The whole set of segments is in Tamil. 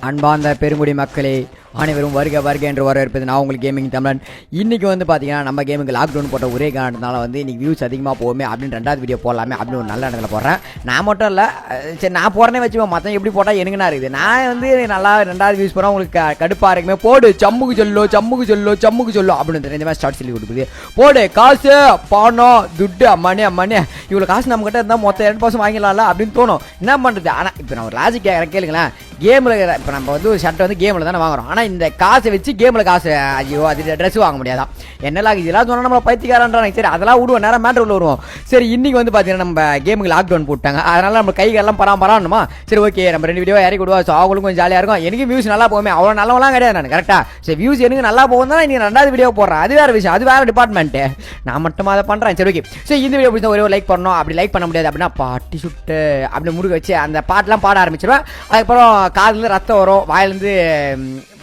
அன்பார்ந்த பெருங்குடி மக்களே அனைவரும் வருக வருக என்று வரவேற்பது நான் உங்களுக்கு கேமிங் தமிழன். இன்றைக்கி வந்து பார்த்தீங்கன்னா நம்ம கேமுக்கு லாக்டவுன் போட்ட ஒரே காரணத்தினால வந்து இன்றைக்கி வியூஸ் அதிகமாக போகுமே அப்படின்னு ரெண்டாவது வீடியோ போடலாமே அப்படின்னு ஒரு நல்ல இடத்துல போடுறேன். நான் மட்டும் இல்லை, சரி நான் போடுறேனே வச்சுப்போம், மற்ற எப்படி போட்டால் எனக்குன்னா இருக்குது. நான் வந்து நல்லா ரெண்டாவது வியூஸ் போனால் உங்களுக்கு கடுப்பாக இருக்குமே, போடு சம்முக்கு சொல்லோ அப்படின்னு தெரிஞ்ச மாதிரி ஸ்டார்ட் சொல்லி கொடுக்குது. போடு காசு பணம் துட்டு அம்மானே இவ்வளோ காசு நம்மகிட்ட இருந்தால் மொத்தம் 2% வாங்கிடலாம்ல அப்படின்னு தோணும். என்ன பண்ணுறது? ஆனால் இப்போ நான் ஒரு லாஜிக் கேட்குறேன், கேளுங்களேன். கேமில் இப்போ நம்ம வந்து ஒரு ஷர்ட்டை வந்து கேமில் தானே வாங்குறோம், ஆனால் இந்த காசை வச்சு கேமில் காசு ஐயோ அது ட்ரெஸ் வாங்க முடியாதான். என்னெல்லாம் இதெல்லாம் சொன்னால் நம்மளை பைத்தியக்காரன்றாங்க. சரி அதெல்லாம் விடுவோம், நேரம் மேட்ரு உள்ள வருவோம். சரி இன்றைக்கி வந்து பார்த்தீங்கன்னா நம்ம கேமுக்கு லாக்டவுன் போட்டாங்க, அதனால் நம்ம கைகள்லாம் பராமரானுமா. சரி ஓகே நம்ம 2 வீடியோ இறக்கி விடுவோம். ஸோ அவங்களுக்கும் கொஞ்சம் ஜாலியாக இருக்கும், எனக்கு வியூஸ் நல்லா போகுமே. அவ்வளோ நல்லவெல்லாம் கிடையாது நான், கரெக்டாக. சரி வியூஸ் எனக்கு நல்லா போகும் தான் நீங்கள் 2வது வீடியோ போடுறேன், அது வேறு விஷயம், அது வேறு டிபார்ட்மெண்ட்டு. நான் மட்டும் அதை பண்ணுறேன். சரி ஓகே. சரி இந்த வீடியோ பிடிச்சா ஒரே லைக் பண்ணணும். அப்படி லைக் பண்ண முடியாது அப்படின்னா பாட்டி சுட்டு அப்படி முருக வச்சு அந்த பாட்டெலாம் பாட ஆரம்பிச்சிடுவேன். அதுக்கப்புறம் காதில் ரத்தம் வரும், வாயிலேருந்து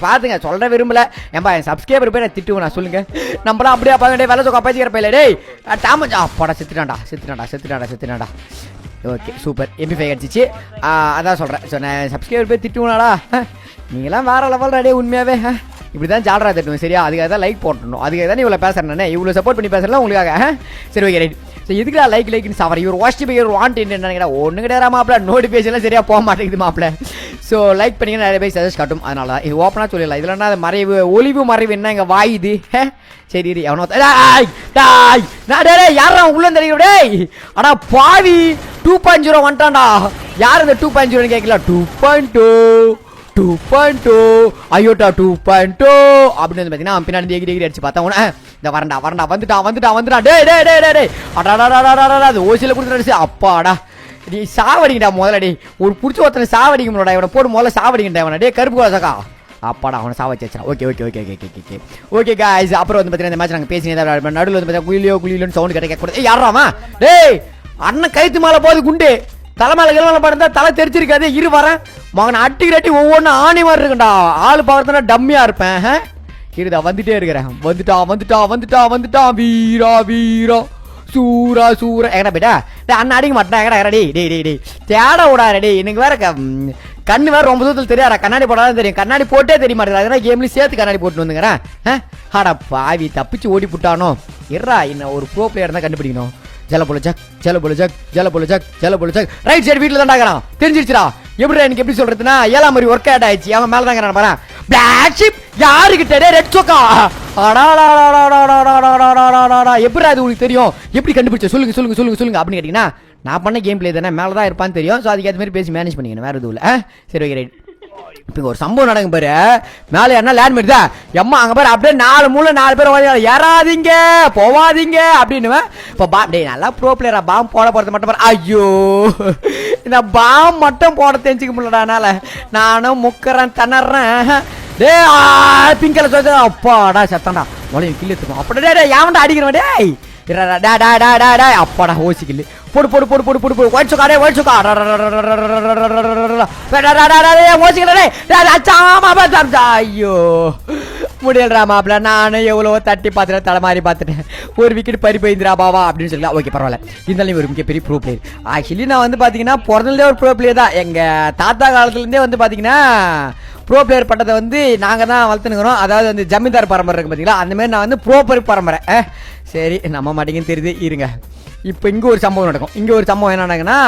பார்த்துங்க. சொல்கிற விரும்பல ஏன்பா என் சப்ஸ்கிரைபர் போய் நான் திட்டுவேன், நான் சொல்லுங்க. நம்மளாம் அப்படியே பார்க்க வேலை சொக்கா பச்சிக்கிற பையில டேய் டாமஞ்சா அப்பாடா செத்துட்டான்டா. Okay super, MP5 அடிச்சிச்சு. அதான் சொல்கிறேன். ஸோ நான் சப்ஸ்கிரைபர் போய் திட்டுவேனாடா, நீங்களாம் வேறு லெவல் ரெடியே உண்மையாகவே இப்படி தான் ஜாலரா தட்டுவேன். சரியா? அதுக்காக தான் லைக் போட்டணும், அதுக்காக தான் இவ்வளோ பேசுகிறேன் நான், இவ்வளோ சப்போர்ட் பண்ணி பேசுகிறேன் உங்களுக்காக. சரி ஓகே ரைட். ஸோ இதுக்கு லைக்னு சாவர இவர் வாட்ச் இவர் வாண்ட் என்ன ஒன்று கிடையாது மாப்பிள்ள, நோட்டிஃபிகேஷன்லாம் சரியாக போக மாட்டேங்குது மாப்பிள்ள. ஸோ லைக் பண்ணிங்கன்னா நிறைய பேர் சஜஸ்ட் காட்டும், அதனால தான் இது ஓப்பனாக சொல்லிடலாம். இதில் என்ன மறைவு ஒளிவு மறைவு என்ன இங்கே வாயுது. சரி எவனோ யாரா உள்ள தெரியும் டேய். ஆனால் பாவி 2.0 வந்துட்டான்டா. யார் இந்த 2.0 கேட்கல? 2.2 ஐயோட்டா 2.2 அப்படின்னு வந்து பார்த்தீங்கன்னா பின்னாடி டிகிரி அடிச்சு பார்த்தா உன இந்த வரண்டா வந்துட்டான் டே அது ஓசியில் கொடுத்துருச்சு. அப்பாடா நீ சாவடிங்கடா முதலடி, ஒரு பிடிச்ச ஒருத்தனை சாவடிக்க முடியடா, இவனை போட்டு முதல்ல சாவடிங்கடா இவனை. டே கருப்பு கோசக்கா அப்பாடா அவனை சாவச்சா. Okay guys. அப்புறம் வந்து பார்த்தீங்கன்னா இந்த மேட்ச் நாங்கள் பேசினே தான் நடுவில் வந்து பார்த்தீங்கன்னா குயிலியோன்னு சவுண்ட் கிடைக்க யாராமா டேய் அண்ணன் கைத்து மேலே போகுது குண்டு தலைமையில கிழமையில படுத்தா தலை தெரிச்சிருக்காது. இரு வரேன் மகன் அட்டிக்கிட்டி ஒவ்வொன்றும் ஆணி மாதிரி இருக்குண்டா. ஆள் பார்க்கறதுனா டம்மியா இருப்பேன். இருடா வந்துட்டே இருக்கிறேன். வந்துட்டான் வீரா சூரா எங்கடா போயிட்டா அண்ணன் அடிக்க மாட்டேன். எங்கடா டே தேட விடாத டே, எனக்கு வேற கண்ணு வேற ரொம்ப தூரத்தில் தெரியாதா, கண்ணாடி போடாதான் தெரியும், கண்ணாடி போட்டே தெரிய மாட்டேங்குது. அதனால கேம்லேயும் சேர்த்து கண்ணாடி போட்டு வந்துங்கிறேன். ஆடா பாவி தப்பிச்சு ஓடி புட்டானோ. இருறா இன்னும் ஒரு ப்ரோ பிளேயர் தான் கண்டுபிடிக்கணும். ஜலபுல ஜக் ரைட் சைடு வீட்டில் தான்டாக்கிறான், தெரிஞ்சிருச்சுடா. எப்படி எனக்கு எப்படி சொல்றதுன்னா 7ஆம் மாதிரி ஒர்க் அவுட் ஆயிடுச்சு. அவன் மேலே தாங்கிறான் பாரு. பிளாக் ஷிப் யாருக்கிட்ட ரெட் சோக்கா எப்படி அது உங்களுக்கு தெரியும்? எப்படி கண்டுபிடிச்ச சொல்லுங்க அப்படின்னு கேட்டீங்கன்னா நான் பண்ண கேம் பிளே தானே, மேலே தான் இருப்பான்னு தெரியும். ஸோ அதுக்கு ஏற்ற மாதிரி பேசி மேனேஜ் பண்ணிக்கணும், வேறு எதுவும் இல்லை. சரி ஓகே ரைட். இப்போ ஒரு சம்பவம் நடக்கும் பாரு, மேலே என்ன லேண்ட் பண்ணிதா எம்மா அங்கே பாரு அப்படியே 4 மூலை 4 பேர் ஏறாதீங்க போவாதீங்க அப்படின்னு. இப்போ டே நல்லா ப்ரோ பிளேயரா பாம் போட போகிறது மட்டும் பாரு. ஐயோ இந்த பாம் மட்டும் போட தெரிஞ்சுக்க முடியலடானால நானும் முக்கறேன் திணறேன். டே பிங்கல சொல்ல அப்பாடா சத்தாண்டா மொழியும் கில்லு எடுத்துக்கோ. அப்படியே டே யாவன்டா அடிக்கிறவன் டேய் அப்பாடா ஓசிக்கில்லு போடு ஒயிட் சுக்கா ஐயோ முடியலடா மாப்பிள்ள. நானும் எவ்வளோ தட்டி பார்த்துட்டேன், தலை மாதிரி பார்த்துட்டேன். ஒரு விக்கெட் பறி போயிருந்துரா பாவா அப்படின்னு சொல்லலாம். ஓகே பரவாயில்ல, இருந்தாலும் ஒரு மிகப்பெரிய ப்ரோ பிளேயர். ஆக்சுவலி நான் வந்து பார்த்தீங்கன்னா பிறந்ததுலேயே ஒரு ப்ரோ பிளேயர் தான். எங்கள் தாத்தா காலத்துலேருந்தே வந்து பார்த்தீங்கன்னா ப்ரோ பிளேயர் பட்டத்தை வந்து நாங்கள் தான் வளர்த்துனுக்கிறோம். அதாவது வந்து ஜமீன்தார் பரம்பரை இருக்குது பார்த்தீங்களா, அந்தமாரி நான் வந்து ப்ரோ பரம்பரை. சரி நம்ப மாட்டேங்குன்னு தெரியுது, இருங்க. இப்போ இங்கே ஒரு சம்பவம் நடக்கும். இங்கே ஒரு சம்பவம் என்ன நடக்குன்னா,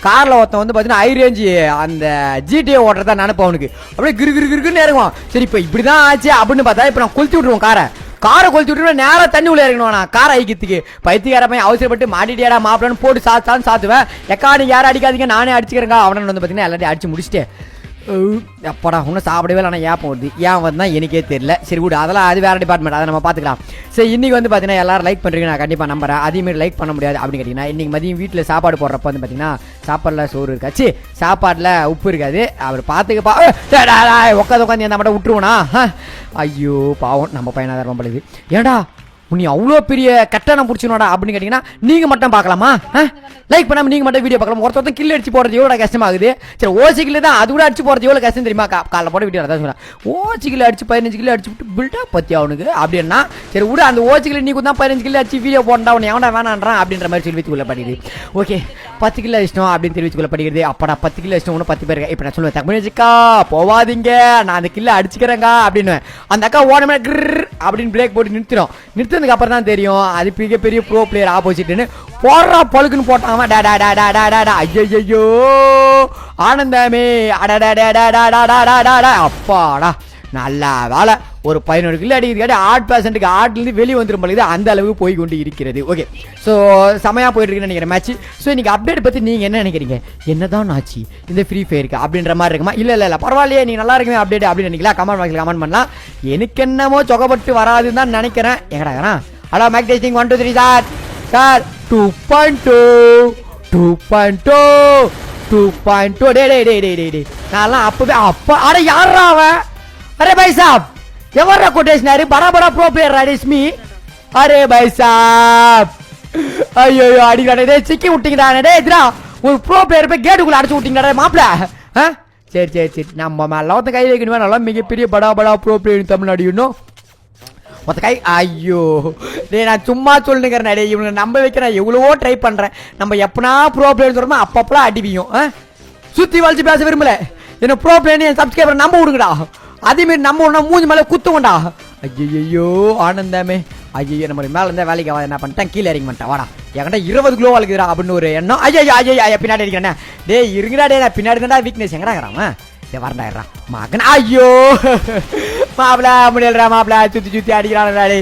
காரில் ஒருத்தன் வந்து பார்த்தீங்கன்னா ஹை ரேஞ்சு அந்த GTA ஓட்டுறதா நினைப்போம் அவனுக்கு. அப்படியே கிருக்குன்னு இறங்குவான். சரி இப்போ இப்படி தான் ஆச்சு அப்படின்னு பார்த்தா இப்போ நான் கொளுத்தி விட்ருவோம் காரை கொளுத்தி விட்டு நேராக தண்ணி உள்ள இறங்கணும். நான் காரை ஐக்கிறதுக்கு பைத்தியக்கார பையன் அவசரப்பட்டு மாட்டிட்டியாடா மாப்பிளன்னு போட்டு சாத்துவேன். எக்கா நீ யாரும் அடிக்காதீங்க நானே அடிச்சுக்கிறேங்க. அவனை வந்து பார்த்தீங்கன்னா எல்லாத்தையும் அடிச்சு முடிச்சுட்டு அப்பாடா ஒன்றும் சாப்பிடவே இல்லை. ஆனால் ஏப்பம் வருது, ஏன் வந்தால் எனக்கே தெரியல. சரி விடு, அதெல்லாம் அது வேறு டிபார்ட்மெண்ட், அதை நம்ம பார்த்துக்கலாம். சரி இன்றைக்கி வந்து பார்த்தீங்கன்னா எல்லாரும் லைக் பண்ணுறீங்க, நான் கண்டிப்பாக நம்புறேன். அதேமாரி லைக் பண்ண முடியாது அப்படின்னு கேட்டிங்கன்னா இன்றைக்கி மதியம் வீட்டில் சாப்பாடு போடுறப்ப வந்து பார்த்தீங்கன்னா சாப்பாடில் சோறு இருக்காச்சு, சாப்பாட்டில் உப்பு இருக்காது. அவர் பார்த்துக்கப்பா உட்காந்து அந்த மட்டும் விட்டுருவோண்ணா. ஐயோ பாவம் நம்ம பையனாக ரொம்ப பழுது. ஏண்டா நீ அவ்வளோ பெரிய கட்டணம் பிடிச்சினோடா அப்படின்னு கேட்டிங்கன்னா நீங்கள் மட்டும் பார்க்கலாமா? லைக் பண்ணாம நீங்க மட்டும் வீடியோ பார்க்கலாம். ஒருத்தர் கில் அடிச்சு போறது எவ்வளோ கஷ்டமாகுது. சரி ஓசி கில் தான், அது கூட அடிச்சு போறது எவ்வளோ கஷ்டம் தெரியுமா? காலைல போட வீடியோ தான் சொன்னேன். ஓசி கில் அடிச்சு 15 கிலோ அடிச்சு விட்டு பில்டப் பத்தி அவனுக்கு அப்படின்னா சரி விட அந்த ஓசி கில் நீ தான் 15 கிலோ அடிச்சு வீடியோ போட்டா அவனை எவனா வேணான்றான் அப்படின்ற மாதிரி தெரிவித்துக்குள்ள படிக்குது. ஓகே 10 கிலோ இஷ்டம் அப்படின்னு தெரிவித்துக்குள்ள படிக்கிறது. அப்படா 10 கிலோ இஷ்டம் ஒன்று 10 பேர். இப்போ நான் சொல்லுவேன் தம்பிக்கா போவாதீங்க நான் அந்த கில்ல அடிச்சுக்கிறேங்க அப்படின்னு. அந்த அக்கா ஓடமே அப்படின்னு பிரேக் போட்டு நிறுத்தினதுக்கு அப்புறம் தான் தெரியும் அது மிகப்பெரிய ப்ரோ பிளேயர் ஆப்போசிட்னு. போடுறா பழுக்குன்னு போட்டான். ஐயோ ஆனந்தமே அப்பாடா நல்லா வேலை. ஒரு 11 கிலோ அடிக்கிறது 8% ஆட்லேருந்து வெளியே வந்துடும் பொழுது அந்த அளவுக்கு போய் கொண்டு இருக்கிறது. ஓகே ஸோ செமையாக போயிட்டு இருக்குன்னு நினைக்கிறேன் மேட்ச். ஸோ இன்னைக்கு அப்டேட் பற்றி நீங்கள் என்ன நினைக்கிறீங்க? என்னதான் ஆச்சு இந்த ஃப்ரீ ஃபயருக்கு அப்படின்ற மாதிரி இருக்குமா? இல்லை பரவாயில்லையே நீ நல்லா இருக்குமே அப்டேட் அப்படின்னு நினைக்கலாம். கமெண்ட் பாக்ஸில் கமெண்ட் பண்ணலாம். எனக்கு என்னமோ சொகப்பட்டு வராதுன்னு தான் நினைக்கிறேன். எங்கடா ஹலோ மேக் டெஸ்டிங் 1 2 3 சார் 2.2 டே நான் அப்பவே அட யாரா அவன்? அரே பாய் சாப் எவரா கொட்டேஷனாரு பரா ப்ரோ பிளேயர் ரேஸ்மி. அரே பாய் சாப் ஐயோ அடிக்கடா டேய் சிக்கி விட்டீங்கடா டேய் இதுடா ஒரு ப்ரோ பிளேயர் போய் கேட்டுக்குள்ள அடிச்சு விட்டீங்கடா மாப்ள. சரி நம்ம மேல கை வைக்கணுமே. நல்லா மிகப்பெரிய படா ப்ரோ பிளேயர் தமிழ்நாடு இன்னும் மொத்த கை. ஐயோ டே நான் சும்மா சொல்லுங்கிறேன் டே இவங்க நம்ப வைக்கிறேன். எவ்வளவோ ட்ரை பண்றேன். நம்ம எப்பனா ப்ரோ பிளேயர் சொல்றோமோ அப்பப்பெல்லாம் அடிவியும். சுத்தி வளைச்சு பேச விரும்பல. என்ன ப்ரோ பிளேயர் சப்ஸ்கிரைபர் நம்ப விடுங்கடா. அதே மாதிரி நம்ம ஒண்ணா மூஞ்சி மேல குத்துவண்டா. ஐயோ ஆனந்தமே ஐயோ நம்ம மேல இருந்தா வேலைக்கு ஆகாது. என்ன பண்ணிட்டேன் கீழே இறங்கி பண்ணிட்டேன். வாடா என்கிட்ட 20 கிலோ வளர்க்குறா அப்படின்னு ஒரு எண்ணம். ஐயோ பின்னாடி அடிக்கிறேன். டே இருங்கடா டே நான் பின்னாடி தான்டா வீக்னஸ் எங்கடாங்கிறாம வரண்டாயிரா மகன். ஐயோ மாப்பிள முடியலடா மாப்பிள சுத்தி அடிக்கிறான்.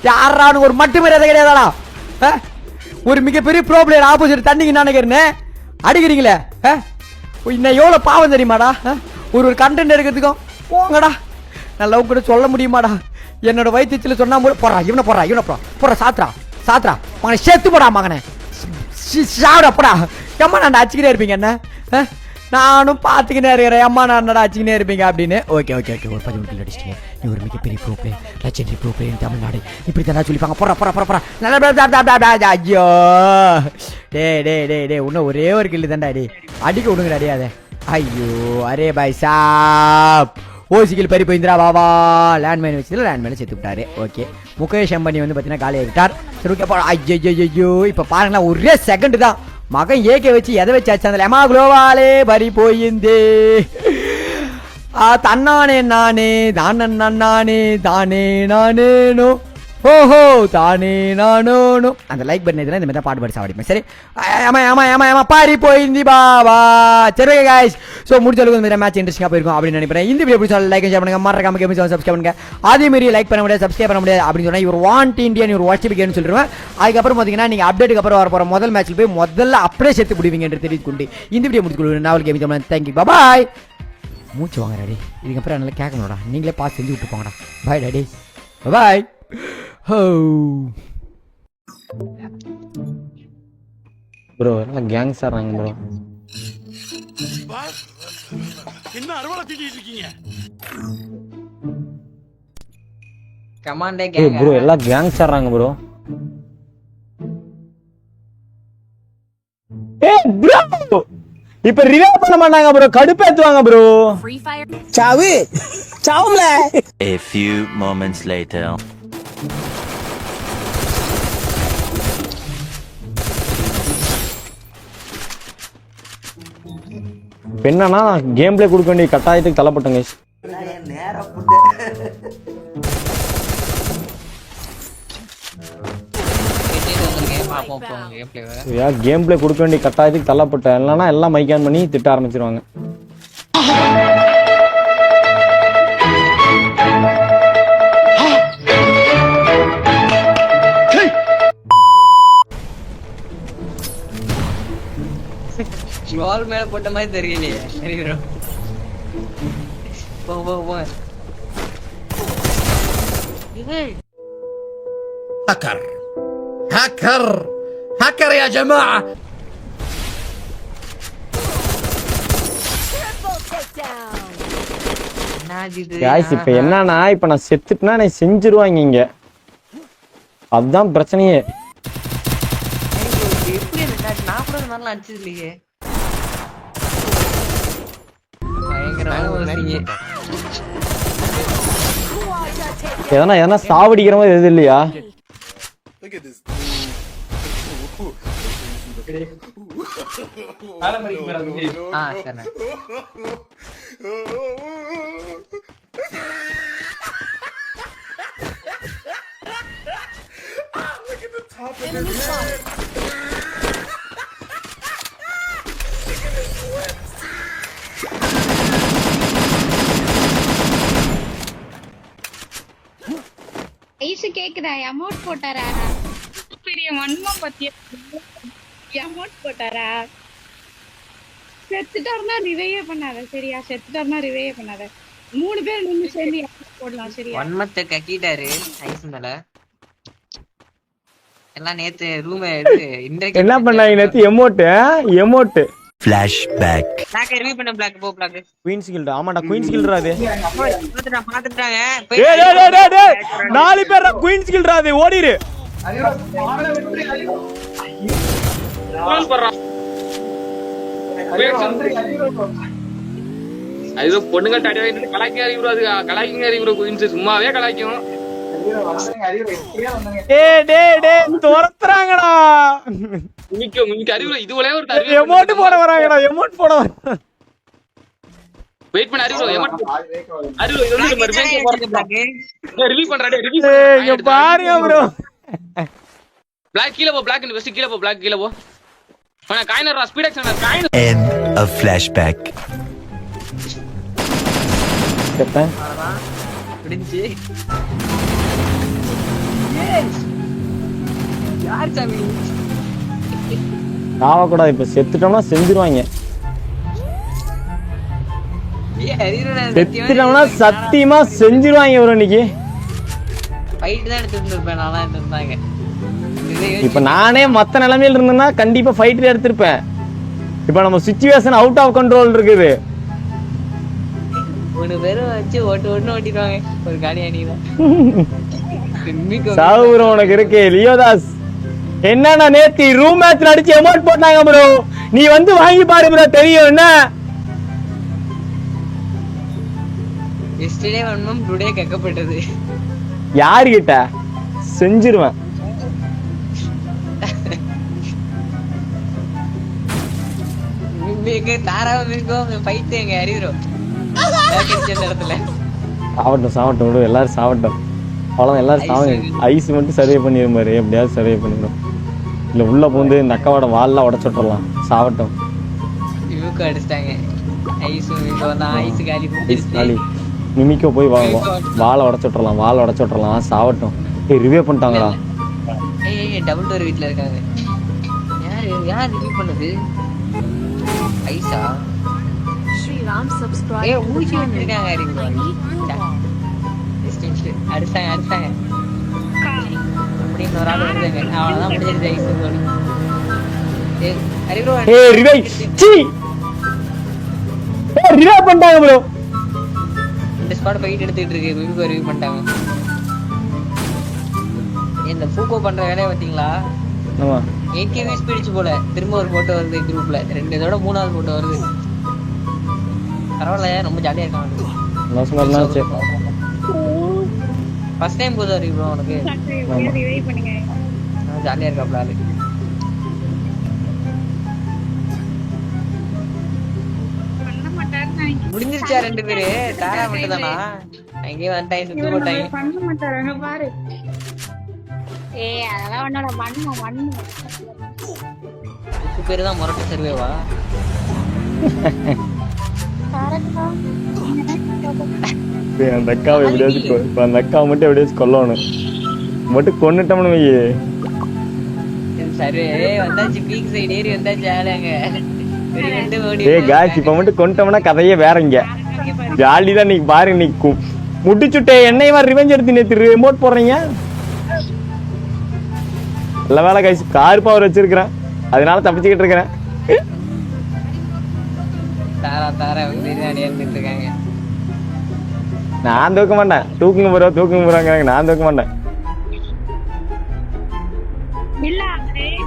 யாரானு ஒரு மட்டும் மரியாதை கிடையாதாடா. ஒரு மிகப்பெரிய ப்ரோ பிளேயர் ஆப்போசிட் தண்ணிக்கு நினைக்கிறேன்னு அடிக்கிறீங்களே. இன்னும் எவ்வளோ பாவம் தெரியுமாடா? ஒரு கண்டென்ட் எடுக்கிறதுக்கும் போங்கடா. நான் லவ் கூட சொல்ல முடியுமாடா? என்னோட வயிற்றுல சொன்னா போறா இவனை போறா சாத்ரா மகனை சேர்த்து போடா மகனை சாப்பிடப்படா. எம்மா நான் அடிச்சுக்கிட்டே இருப்பீங்க என்ன? நானும் பார்த்துக்கிட்டே இருக்கிறேன். அம்மா நான் அடிச்சுக்கிட்டே இருப்பீங்க அப்படின்னு. ஓகே ஒரு 13 கிலோ அடிச்சிட்டீங்க. நீ ஒரு மிகப்பெரிய bro player legendary bro player Tamil Nadu இப்படி தான் சொல்லிப்பாங்க. போறா ஐயோ டே இன்னும் ஒரே ஒரு கில்லு தான்டா டே அடிக்க விடுங்கடா டே அதை. ஐயோ அரே பாய் சாப் ஓசிக்கில் பறி போயிருந்தா வாவா லேண்ட்மைன் வச்சதில் லேண்ட்மைனை சேர்த்து விட்டாரு. ஓகே முகேஷ் அம்பானி வந்து பார்த்தீங்கன்னா காலி ஆகிட்டார். சரி ஓகே ஐயோ இப்போ பாருங்களா ஒரே செகண்ட் தான் மகன் ஏகே வச்சு எதை வச்சு ஆச்சு அந்த லெமா குளோவாலே பறி போயிருந்தே. தன்னானே நானே நானேனோ ஓஹோ தானே நானோ அந்த லைக் பண்ண இதெல்லாம் இந்த மாதிரி தான் பாட்டு பாடி சாப்பிடுப்பேன். சரி ஆமா பாரி போயிருந்தி பாபா. சரி கைஸ் ஸோ முடிஞ்ச அளவுக்கு இந்த மேட்ச் இன்ட்ரெஸ்டிங்காக போயிருக்கும் அப்படின்னு நினைக்கிறேன். இந்த வீடியோ பிடிச்சா லைக் ஷேர் பண்ணுங்க. மறக்காம கேம் சப்ஸ்கிரைப் பண்ணுங்க. அதே மாதிரி லைக் பண்ண முடியாது சப்ஸ்கிரைப் பண்ண முடியாது அப்படின்னு சொன்னால் இவர் வாண்ட் இந்தியன் ஒரு வாட்ஸ்அப் கேம்னு சொல்லிடுவேன். அதுக்கப்புறம் பார்த்தீங்கன்னா நீங்கள் அப்டேட்டுக்கு அப்புறம் வர போகிற முதல் மேட்ச்சில் போய் முதல்ல அப்படியே சேர்த்து பிடிவீங்க என்று தெரிவித்து கொண்டு இந்த வீடியோ முடிச்சுக்கொள்வேன். நாவல் கேம் தமிழ் தேங்க்யூ பாய். மூச்சு வாங்க டாடி இதுக்கப்புறம் என்னால் கேட்கணும்டா. நீங்களே பார்த்து செஞ்சு விட்டு போங்கடா. Bye daddy bye. ப்ரோ எல்லாம் கேங்ஸ் ஆடுறாங்க ப்ரோ. என்ன அறுவடை தீட்டிட்டு இருக்கீங்க? கமாண்டே கேங் ப்ரோ எல்லாம் கேங்ஸ் ஆடுறாங்க ப்ரோ. ப்ரோ இப்ப ரிவைவ் பண்ண மாட்டாங்க ப்ரோ. கடுப்பேத்துவாங்க ப்ரோ. சாவும்ல. A few moments later. என்னன்னா கேம் பிளே கொடுக்க வேண்டிய கட்டாயத்துக்கு தள்ளப்பட்டங்க. கேம் பிளே கொடுக்க வேண்டிய கட்டாயத்துக்கு தள்ளப்பட்டேன். இல்லைன்னா எல்லாம் மைக் ஆன் பண்ணி திட்ட ஆரம்பிச்சிருவாங்க. வால் மேல போட்ட மாதிரி தெரியலையே. சரி ப்ரோ போ هاكر يا جماعة. இப்ப என்னன்னா இப்ப நான் செத்துட்டுனா நான் செஞ்சிருவாங்க இங்க. அதுதான் பிரச்சனையே. எப்படி நான் கூட இந்த மாதிரிலாம் அடிச்சது இல்லையே. பயங்கரமான ஓசிங்க. எதனா சாவடிக்கிற மாதிரி எது இல்லையா? சரி. ஐசு கேக்குதா? அமௌண்ட் போட்டாரா? பெரிய வன்மம் பத்தியா? அமௌண்ட் போட்டாரா? செத்துட்டாருன்னா ரிவையே பண்ணாத சரியா? செத்துட்டாருன்னா ரிவையே பண்ணாத. 3 பேர் நின்னு சேர்ந்து போடலாம் சரியா? வன்மத்தை கக்கிட்டாரு ஐஸ் மேல. எல்லாம் நேத்து ரூம் என்ன பண்ணாங்க நேத்து? Emote Flashback. பிளாக் ரிவ்யூ பண்ண பிளாக் போ பிளாக். Queens guild. ஆமாடா குயின்ஸ் கில்ட்ரா அது. பாத்துட்டாங்க. டேய் 4 பேர்ரா குயின்ஸ் கில்ட்ரா அது. ஓடிரு. அது பொண்ணுங்க தடையா இருந்து கலாய்க்க அறிவுறோம். அது கலாய்க்கிங்க அறிவுறோம். குயின்ஸ் சும்மாவே கலாய்க்கும். டேய் துரத்துறாங்கடா. இன்னைக்கு அறிவுறோம். இது ஒரே ஒரு எமோட் போட வராங்கடா. எமோட் போட வராங்க. வெயிட் பண்ண அறிவுறோம். அறிவுறோம் இது வந்து மறுபடியும் பிளாக் ரிலீவ் பண்றாடே. ரிலீவ் இங்க பாருங்க bro. பிளாக் கீழ போ. பிளாக் இந்த வெஸ்ட் கீழ போ. பிளாக் கீழ போ. ஆனா காயினரா speed action coin. End of flashback. செத்தேன். முடிஞ்சு. யார் சாமி? சாவ கூடாது. இப்ப செத்துட்டோம்னா செஞ்சிருவாங்க. செத்துட்டோம்னா சத்தியமா செஞ்சிருவாங்க bro இன்னைக்கு. ஃபைட் தான் எடுத்துட்டு இருப்பேன். நானா இருந்தாங்க. இப்ப நானே மத்த நிலைமையில இருந்தேன்னா கண்டிப்பா ஃபைட்ல எடுத்திருப்பேன். இப்ப நம்ம சிச்சுவேஷன் அவுட் ஆஃப் கண்ட்ரோல் இருக்குது. 3 பேரும் வச்சு ஓட்டிடுவாங்க. ஒரு காலி அணிதான். சாவுற உனக்கு இருக்கு லியோதாஸ். என்னன்னா நேத்தி ரூம் மேட்ச்ல அடிச்சு அமௌண்ட் போட்டாங்க ப்ரோ. நீ வந்து வாங்கி பாரு ப்ரோ தெரியும் என்ன. எஸ்டர்டே வன்மம் டுடே கக்கப்பட்டது. யாரு கிட்ட செஞ்சிருவேன். எங்க தாராவிற்கும் ஃபைட் எங்க அறிவுறோம். இடத்துல சாவட்டும் விடு. எல்லாரும் சாவட்டும். அவ்வளவுதான். எல்லாரும் சாவங்க. ஐஸ் மட்டும் சர்வே பண்ணிடும் பாரு. எப்படியாவது சர்வே பண்ணிடும். இல்ல உள்ள பூந்து இந்த அக்காவோட வால்லாம் உடச்சு விட்டுறலாம். சாவட்டும். இவுக்கு அடிச்சிட்டாங்க. ஐஸ் இங்க வந்தா ஐஸ் காலி ஐஸ் காலி. மிமிக்கோ போய் வாழை உடச்சு விட்டுறலாம். சாவட்டும். ரிவே பண்ணிட்டாங்களா? ஏய் டபுள் டோர் வீட்ல இருக்காங்க. யார் ரிவ்யூ பண்ணது? ஐஸா? Shriram subscribe. ஏய் ஊசி வந்திருக்காங்க அறிவுறோம். அடிச்சாங்க. அப்படின்னு ஒரு ஆள் வந்தாங்க. அவ்வளவுதான் முடிஞ்சிருச்சு ஐஸ் கோலி. அறிவுறோம். ரிவே பண்ணிட்டாங்க ப்ரோ. இந்த ஸ்குவாட் ஃபைட் எடுத்துட்டு இருக்கு. ரிவ்யூ பண்ணிட்டாங்க. இந்த ஃபூகோ பண்ற வேலைய பாத்தீங்களா? ஆமா. 8 வீஸ் பிடிச்சு போல. திரும்ப ஒரு போட்டோ வருது குரூப்ல. 2 இதோட 3வது போட்டோ வருது. பரவாயில்ல ரொம்ப ஜாலியா இருக்காங்க. ஃபர்ஸ்ட் டைம் போதா ப்ரோ உனக்கு? ரிவைவ் பண்ணுங்க. ஜாலியா இருக்காப்ல ஆளு. பண்ண மாட்டாருன்னு நினைக்கிறேன். முடிஞ்சிருச்சா 2 பேரு? தாரா மட்டும் தானா? அங்கேயே வந்துட்டாங்க. சுத்து போட்டாங்க. பண்ண மாட்டாருங்க பாரு. அதெல்லாம் ஒண்ணோட வன்மம். 10 பேரு தான் முரட்டு சர்வேவா? அந்த அக்காவை எப்படியாச்சும் அந்த அக்காவை மட்டும் எப்படியாச்சும் கொல்லணும். மட்டும் கொன்னுட்டோம்னு வை. சர்வே வந்தாச்சு. பீக் சைடு ஏறி வந்தாச்சு ஆளுங்க. காய்ச்சி இப்ப மட்டும் கொண்டுட்டோம்னா கதையே வேறங்க. ஜாலிதான். நீ பாரு நீ முடிச்சுட்டே என்னைய மாதிரி ரிவெஞ்ச் எடுத்து நேத்து ரிமோட் போடுறீங்க. நல்ல வேலை காய்ச்சி கார் பவர் வச்சிருக்கிறேன். அதனால தப்பிச்சுக்கிட்டு இருக்கிறேன். தாரா இருந்துட்டு இருக்காங்க. நான் தூக்க மாட்டேன். தூக்குங்க போறாங்க. நான் தூக்க மாட்டேன். இல்ல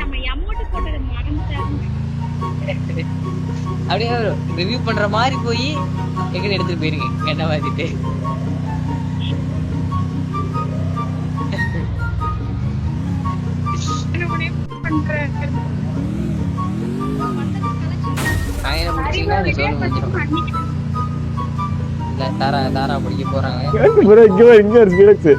நம்ம அமௌண்ட் போட்டது மறந்துட்டாங்க. அப்படியே ரிவ்யூ பண்ற மாதிரி போய் எங்க எடுத்துட்டு போயிருங்க என்ன மாத்திட்டு. காயினை முடிச்சீங்கன்னா அந்த சோழ முடிச்சிடும். இல்ல தாரா பிடிக்க போறாங்க. ப்ரோ இங்க ஒரு ஸ்பீடக்ஸ்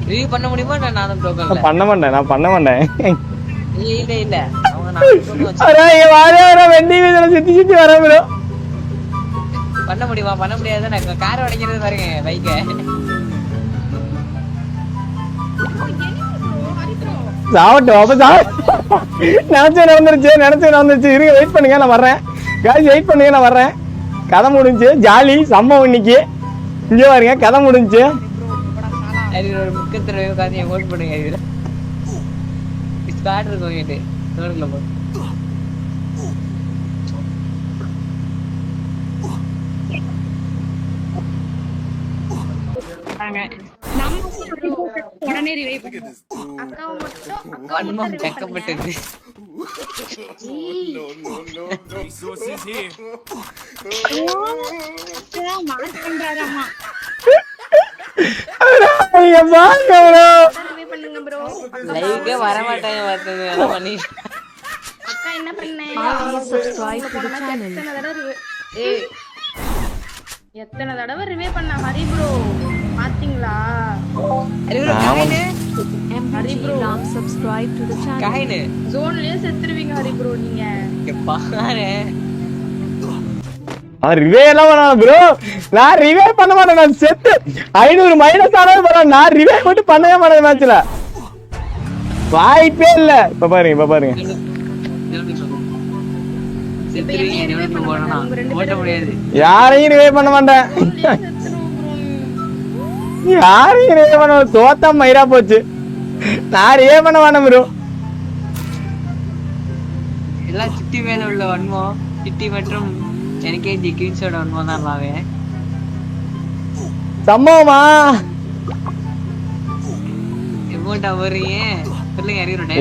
ரிவ்யூ பண்ண முடியுமா? நான் தான் டோக்கன் நான் பண்ண மாட்டேன் இல்ல அவங்க நான் அரே வர வெண்டி வீதல சுத்தி வர ப்ரோ. பண்ண முடியுமா? பண்ண முடியாது. நான் கார் உடைக்கிறது பாருங்க பைக்கை. சாவட்டும் அப்ப நினைச்சு நடந்துருச்சு. இருங்க வெயிட் பண்ணுங்க நான் வர்றேன். காய்ச்சி வெயிட் பண்ணுங்க நான் வர்றேன். கதை முடிஞ்சு ஜாலி சம்பவம் இன்னைக்கு. இங்க பாருங்க கதை முடிஞ்சு. ஒரு முக்கத்துல உட்காந்து ஓட் பண்ணுங்க. இதுல ஸ்குவாட் இருக்கும் வீட்டு ரோடுக்குள்ள போ. உடனே ரிவைவ் பண்ணுவோம். அக்காவை மட்டும் வன்மம் தக்கப்பட்டது. மார்க் பண்றாராமா. பண்ணுங்க ப்ரோ. லைவ்க்கே வர மாட்டாங்க பார்த்தது அத பண்ணி. அக்கா என்ன பண்ணேன்? subscribe to the channel. எத்தனை தடவை ரிவே பண்ண ஹரி ப்ரோ பாத்தீங்களா? MBG Ram subscribe to the channel. Coin ஜோன்லயே செத்துருவீங்க ஹரி ப்ரோ நீங்க. பாரு ரிவே எல்லாம் பண்ணலாம் ப்ரோ. நான் ரிவே பண்ண மாட்டேன். நான் செத்து 500 மைனஸ் ஆனாலும் பரவாயில்ல. நான் ரிவே மட்டும் பண்ணவே மாட்டேன் மேட்ச்ல. வாய்ப்பே இல்ல. இப்ப பாருங்க ஓட்ட முடியாது. யாரையும் ரிவே பண்ண மாட்டேன். யாரையும் ரிவே பண்ண தோத்தா மயிரா போச்சு. நான் ரிவே பண்ண மாட்டேன் ப்ரோ. எல்லாம் சிட்டி மேல உள்ள வன்மம். சிட்டி மற்றும் எனக்கே கிரீன்ஷாட் வன்மம் தான் நல்லாவே. சம்பவமா எமோட்டா வர்றீங்க சொல்லுங்க. அறிவுரை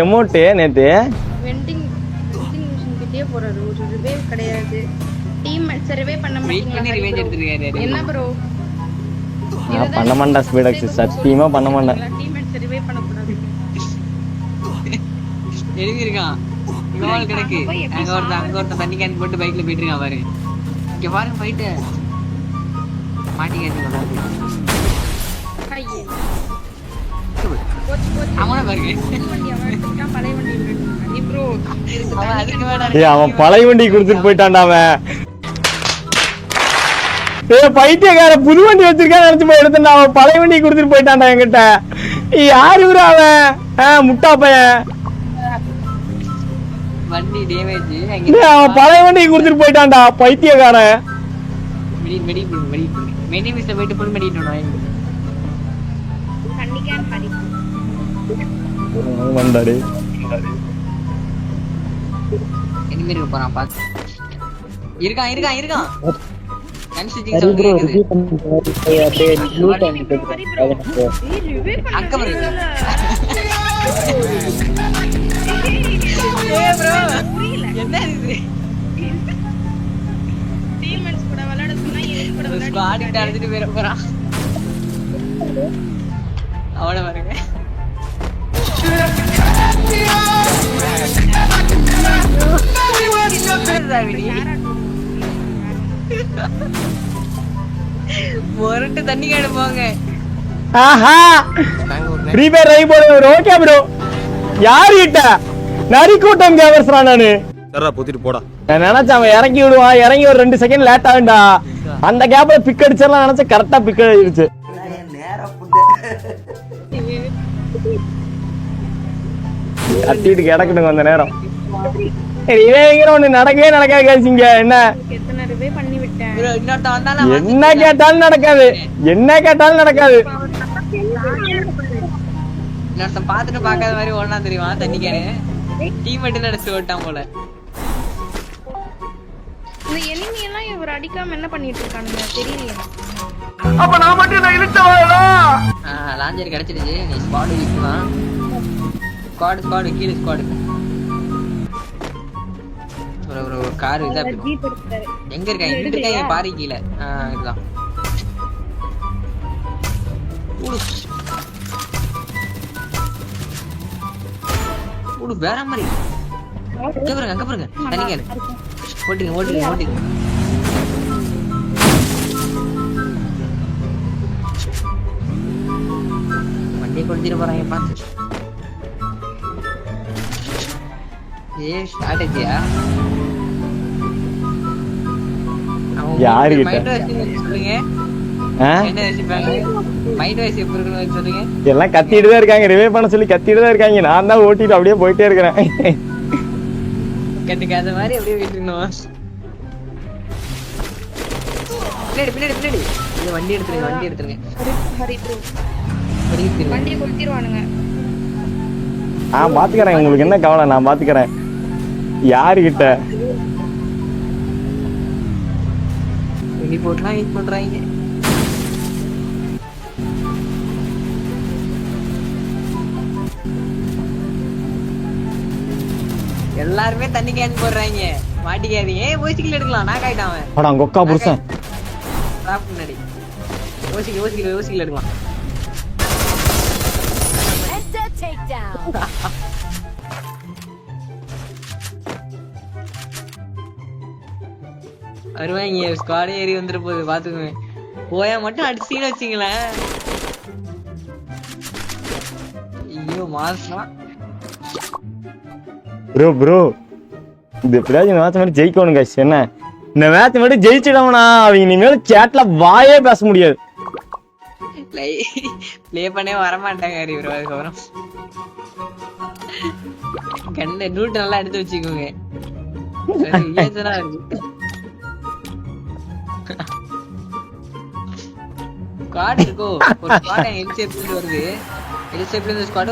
எமோட்டு நேத்து வெண்டிங் மிஷின் கிட்டே போறாரு. ஒரு ரிவே கிடையாது. டீம் மேட்ச் ரிவே பண்ண வெயிட் பண்ணி ரிவெஞ்ச் மாட்டீங்களா? எடுத்துருக்காரு. என்ன ப்ரோ நான் பண்ண மாட்டேன். ஸ்பீடக்ஸ் சத்தியமா பண்ண மாட்டேன். டீம் மேட்ச் ரிவே பண்ண கூடாது. எழுதிருக்கான் கோல் கிடக்கு. அங்க ஒருத்தன் தண்ணி கேன் போட்டு பைக்ல போயிட்டு இருக்கான் பாரு. இங்க பாருங்க போயிட்டு மாட்டிக்காதீங்க. ஐயே போச்சு அவன பாருங்க. வண்டி அவன் எடுத்துட்டான். பழைய வண்டி ஹரி ப்ரோ இருக்கு. அவன் அதுக்கு வேணா அவன் பழைய வண்டி கொடுத்துட்டு போயிட்டான்டா அவன். பைத்தியக்கார புது வண்டி வச்சிருக்கான்னு நினைச்சு போய் எடுத்துட்டா. அவன் பழைய வண்டி கொடுத்துட்டு போயிட்டான்டா என்கிட்ட. யாரு அவன் முட்டா பையன். வண்டி டேமேஜ். அவன் பழைய வண்டி கொடுத்துட்டு போயிட்டான்டா பைத்தியக்காரன். மெனி மிஸ்ல போயிட்டு ஃபுல் மெடிட்டோம். தண்ணி கேன் ஹரி வந்தாடி எனிமே இருக்க போறான் பாத்து. இருக்கான் கன்சிட்டிங் சவுண்ட் கேக்குது. அங்க பாருங்க. ப்ரோ என்ன இது? டீம் மேட்ச் கூட விளையாட சொன்னா என் கூட விளையாட ஸ்குவாட் கிட்ட அடிச்சிட்டு போற போறான். அவன பாருங்க. ஒருட்டு தண்ணி கேடு போங்க. ஆஹா ஃப்ரீ ஃபயர் ரைவ் போடுற. Okay bro. யாரு கிட்ட நரி கூட்டம் கேவர்ஸ்ரா நானு. சரா பொத்திட்டு போடா. நான் நினைச்சேன் அவன் இறங்கி விடுவான். இறங்கி ஒரு 2 செகண்ட் லேட் ஆகும்டா. அந்த கேப்ல பிக் அடிச்சிடலாம் நினைச்சேன். கரெக்டா பிக் அடிச்சிருச்சு. கத்திட்டு கிடக்கணுங்க அந்த நேரம். இதேங்கிற ஒண்ணு நடக்கவே நடக்காது கேசிங்க. என்ன எத்தனை ரிவே பண்ணி விட்டேன். ப்ரோ இன்னொருத்த வந்தானா என்ன கேட்டாலும் நடக்காது. இன்னொருத்தன் பாத்துட்டு பாக்காத மாதிரி ஒண்ணா தெரியுமா தண்ணி கேனு. டீம் மட்டும் அடிச்சு ஓட்டான் போல. இந்த எனிமி எல்லாம் இவர் அடிக்காம என்ன பண்ணிட்டு இருக்கானுங்க தெரியலையே. அப்ப நான் மட்டும் நான் இழுத்தவளா? லாஞ்சர் கிடைச்சிடுச்சு. நீ ஸ்குவாட் யூஸ் பண்ணலாம். ஸ்குவாட் கீழ ஸ்குவாட் கார் இதா ஜீப் எடுத்தாரு. எங்க இருக்காங்க இங்க இருக்காங்க பாரி கீழ இதுதான் ஊடு வேற மாதிரி அங்க பாருங்க தண்ணி கேளு ஓட்டுங்க வண்டியை கொளுத்திட்டு போறாங்க பார்த்து ஸ்ட்ராட்டஜியா யாருகிட்ட? சொல்லுங்க என்ன வச்சுப்பாங்க மைண்ட் வாய்ஸ் எப்படி இருக்குன்னு சொல்லுங்க எல்லாம் கத்திட்டு தான் இருக்காங்க, ரிவே பண்ண சொல்லி கத்திட்டு தான் இருக்காங்க. நான் தான் ஓட்டிட்டு அப்படியே போயிட்டே இருக்கிறேன். கத்துக்காத மாதிரி அப்படியே விட்டுருந்தோம். பின்னாடி இந்த வண்டி எடுத்துருங்க ஹரி ப்ரோ வண்டி எடுத்துருங்க. வண்டியை கொளுத்திடுவானுங்க. நான் பாத்துக்கிறேன், உங்களுக்கு என்ன கவலை, நான் பாத்துக்கிறேன். யாருகிட்ட? வண்டி போட்டுலாம் வெயிட் பண்றாங்க. எல்லாருமே தண்ணி கேன் போடுறாங்க, மாட்டிக்காதீங்க. ஓசிக்கல் எடுக்கலாம், நான் காயிட்டான் அவன். அட அங்க ஒக்கா புருஷன் டிராப் முன்னாடி ஓசிக்கல் எடுக்கலாம். வருவாங்க, ஸ்குவாட் ஏறி வந்துட்டு போகுது பாத்துக்கோங்க. போயா மட்டும் அடிச்சீங்கன்னு வச்சுங்களேன். ஐயோ மாசம் ப்ரோ இந்த எப்படியாச்சும் மேட்ச் மட்டும் ஜெயிக்கணும் guys. என்ன இந்த மேட்ச் மட்டும் ஜெயிச்சிடவனா அவங்க இனிமேல் சேட்ல வாயே பேச முடியாது. ப்ளே பண்ணே வரமாட்டாங்க ப்ரோ. அதுக்கப்புறம் கண்ண நூட்டு நல்லா எடுத்து வச்சுக்கோங்க. ஸ்குவாட் இருக்கோ, ஒரு ஸ்குவாட் எல் ஷேப்ல இருந்து வருது. எல் ஷேப்ல இருந்து ஸ்குவாட்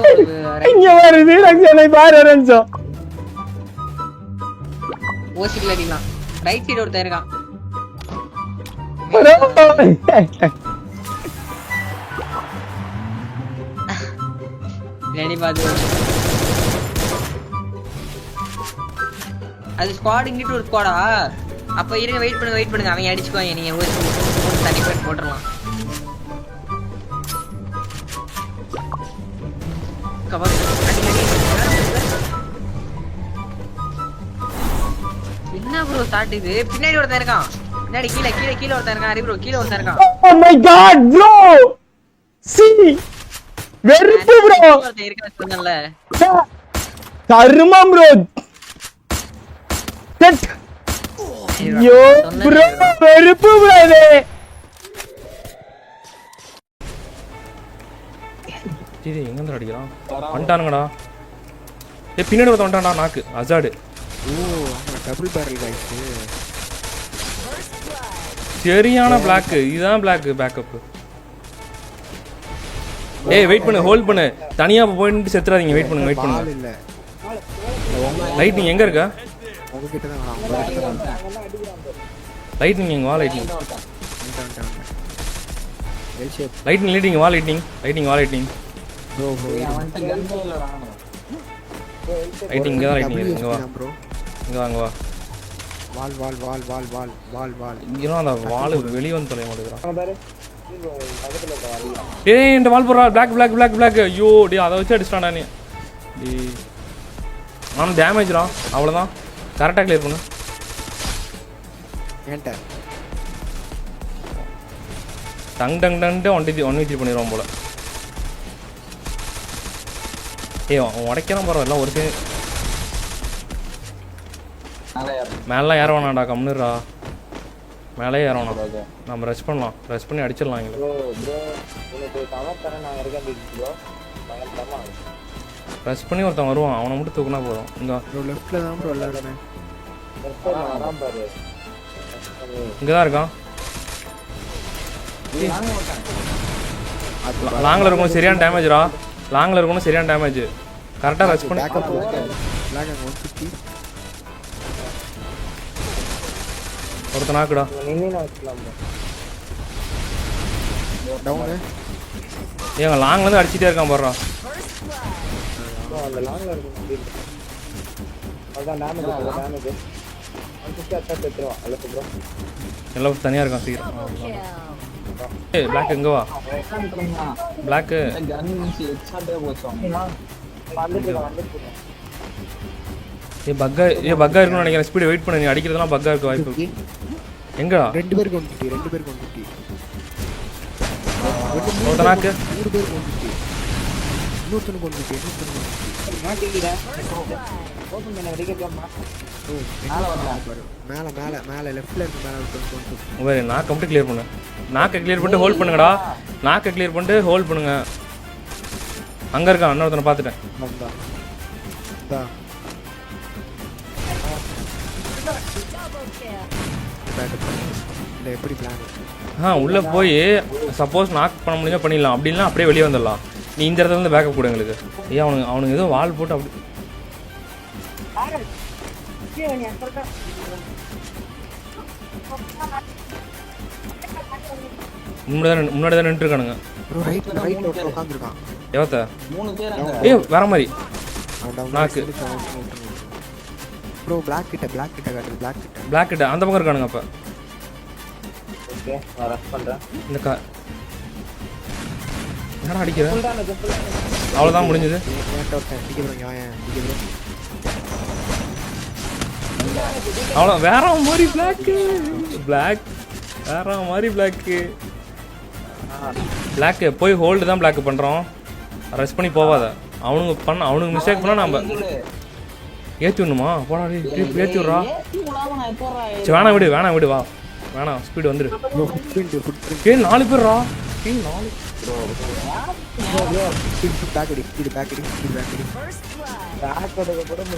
இங்க வருது. ரக்ஷனை பாரு ரென்சோ. ஓசிக்கல் அடிக்கலாம். ரைட் சைடு ஒருத்தன் இருக்கான். ரெடி பாத்து. அது ஸ்குவாட் இங்கிட்டு ஒரு ஸ்குவாடா? அப்ப இருங்க, வெயிட் பண்ணுங்க. அவங்க அடிச்சுக்குவாங்க, நீங்க ஓசி தண்ணி போட்டு போட்டுடலாம். என்ன ப்ரோ ஸ்டார்ட் இது? பின்னாடி ஒருத்தன் இருக்கான். பின்னாடி கீழ ஒருத்தன் இருக்கான். ஹரி ப்ரோ கீழ ஒருத்தன் இருக்கான். Oh my god bro, see வெறுப்பு bro, ஒருத்தன் இருக்கான்னு சொன்னேன்ல. கருமம் bro. செட் யோ bro, வெறுப்பு bro இது. இது எங்க இருந்து அடிக்கிறான்? வந்துட்டானுங்கடா. பின்னாடி ஒருத்தன் வந்துட்டான்டா. நாக்கு அசாடு. Double barrel guys. சரியான பிளாக். இதுதான் பிளாக் பேக்கப். ஏய் வெயிட் பண்ணு, ஹோல்ட் பண்ணு. தனியா போயிட்டு செத்துறாதீங்க. வெயிட் பண்ணுங்க. இல்ல லைட்னிங் எங்க இருக்கா? உங்ககிட்ட தான் நான் உங்ககிட்ட தான். லைட்னிங் எங்க வா. லைட்னிங் எல் ஷேப் லைட்னிங் வா. லைட்னிங் ப்ரோ லைட்டிங் இங்க தான். லைட்னிங் இங்க வா. ப்ரோ இங்க வா. வால் இங்கதான் அந்த வால் வெளியே வந்து தொலைய மாட்டேங்கிறான். ஏய் இந்த வால் போடுறா. பிளாக். ஐயோ டே, அதை வச்சு அடிச்சிட்டான்டா நீ. டேய் நான் டேமேஜ்ரா. அவ்வளோதான். கரெக்டாக கிளியர் பண்ணு. ஏன்டா டங் ஒன் வீச்சு பண்ணிடுவான் போல. ஏய் அவன் உடைக்கிறான் பாரு. எல்லாம் ஒரு மேலாம் ஏற வேணாம்டா. கம்னுரா. மேலே ஏற வேணாம். நம்ம ரெஸ்ட் பண்ணலாம். ரெஸ்ட் பண்ணி அடிச்சிடலாம். இங்கே ரெஸ்ட் பண்ணி ஒருத்தன் வருவான். அவனை மட்டும் தூக்குனா போதும். இங்கே லெஃப்ட்ல தான் ப்ரோ எல்லாரும். இங்கே தான் இருக்கான். லாங்கில் இருக்கணும். சரியான டேமேஜ். கரெக்டாக ரெஸ்ட் பண்ணி பேக்கப் பிளாக் 150 ஒருத்தன் நாக்குடா. டவுன். ஏங்க லாங்லேருந்து அடிச்சிட்டே இருக்கான் பாடுறா. எல்லாம் தனியாக இருக்கான் சீக்கிரம். ஏய் பிளாக் எங்கே வா பிளாக்கு. பக்கா இருக்குன்னு நினைக்கிறேன். ஸ்பீடு வெயிட் பண்ண, நீ அடிக்கிறதுலாம் பக்கா இருக்க வாய்ப்பு. எங்கடா 2 பேருக்கு 150 2 பேருக்கு 150 ஒருத்தனாக்கு 3 பேருக்கு 150 இன்னொருத்தனுக்கு 150 மேல மேல மேல லெஃப்ட்ல இருக்கு மேல ஒருத்தனுக்கு 150 வேறு நாக்கை மட்டும் கிளியர் பண்ணு. நாக்கை கிளியர் பண்ணிட்டு ஹோல்ட் பண்ணுங்கடா. நாக்கை கிளியர் பண்ணிட்டு ஹோல்ட் பண்ணுங்க. அங்கே இருக்கான் இன்னொருத்தனை பார்த்துட்டேன். வந்தா தா இல்லை எப்படி பிளான் உள்ளே போய் சப்போஸ் நாக் பண்ண முடிஞ்சா பண்ணிடலாம். அப்படின்னா அப்படியே வெளியே வந்துடலாம். நீ இந்த இடத்துல இருந்து பேக்கப் கொடு எங்களுக்கு. ஏன் அவனுக்கு ஏதோ வால் போட்டு அப்படி முன்னாடி தான் நின்று இருக்கானுங்க. ரைட்ல உட்காந்துருக்கான் எவத்த ஏய் வேற மாதிரி நாக்கு ப்ரோ பிளாக் கிட்ட காட்டு பிளாக் கிட்ட அந்த பக்கம் இருக்கானுங்க. அப்போ இந்த என்னடா அடிக்கிற? அவ்வளோதான் முடிஞ்சது. அவ்வளோ வேற மாதிரி பிளாக் வேற மாதிரி பிளாக்கு போய் ஹோல்டு தான் பிளாக் பண்ணுறோம். ரெஸ்ட் பண்ணி போவாத. அவனுக்கு மிஸ்டேக் பண்ணால் நம்ம ஏற்றி விடணுமா? போடா ஏற்றி விட்றா. சரி வேணாம் விடு வா வேணாம். ஸ்பீடு வந்துடு. 4 பேர்ரா.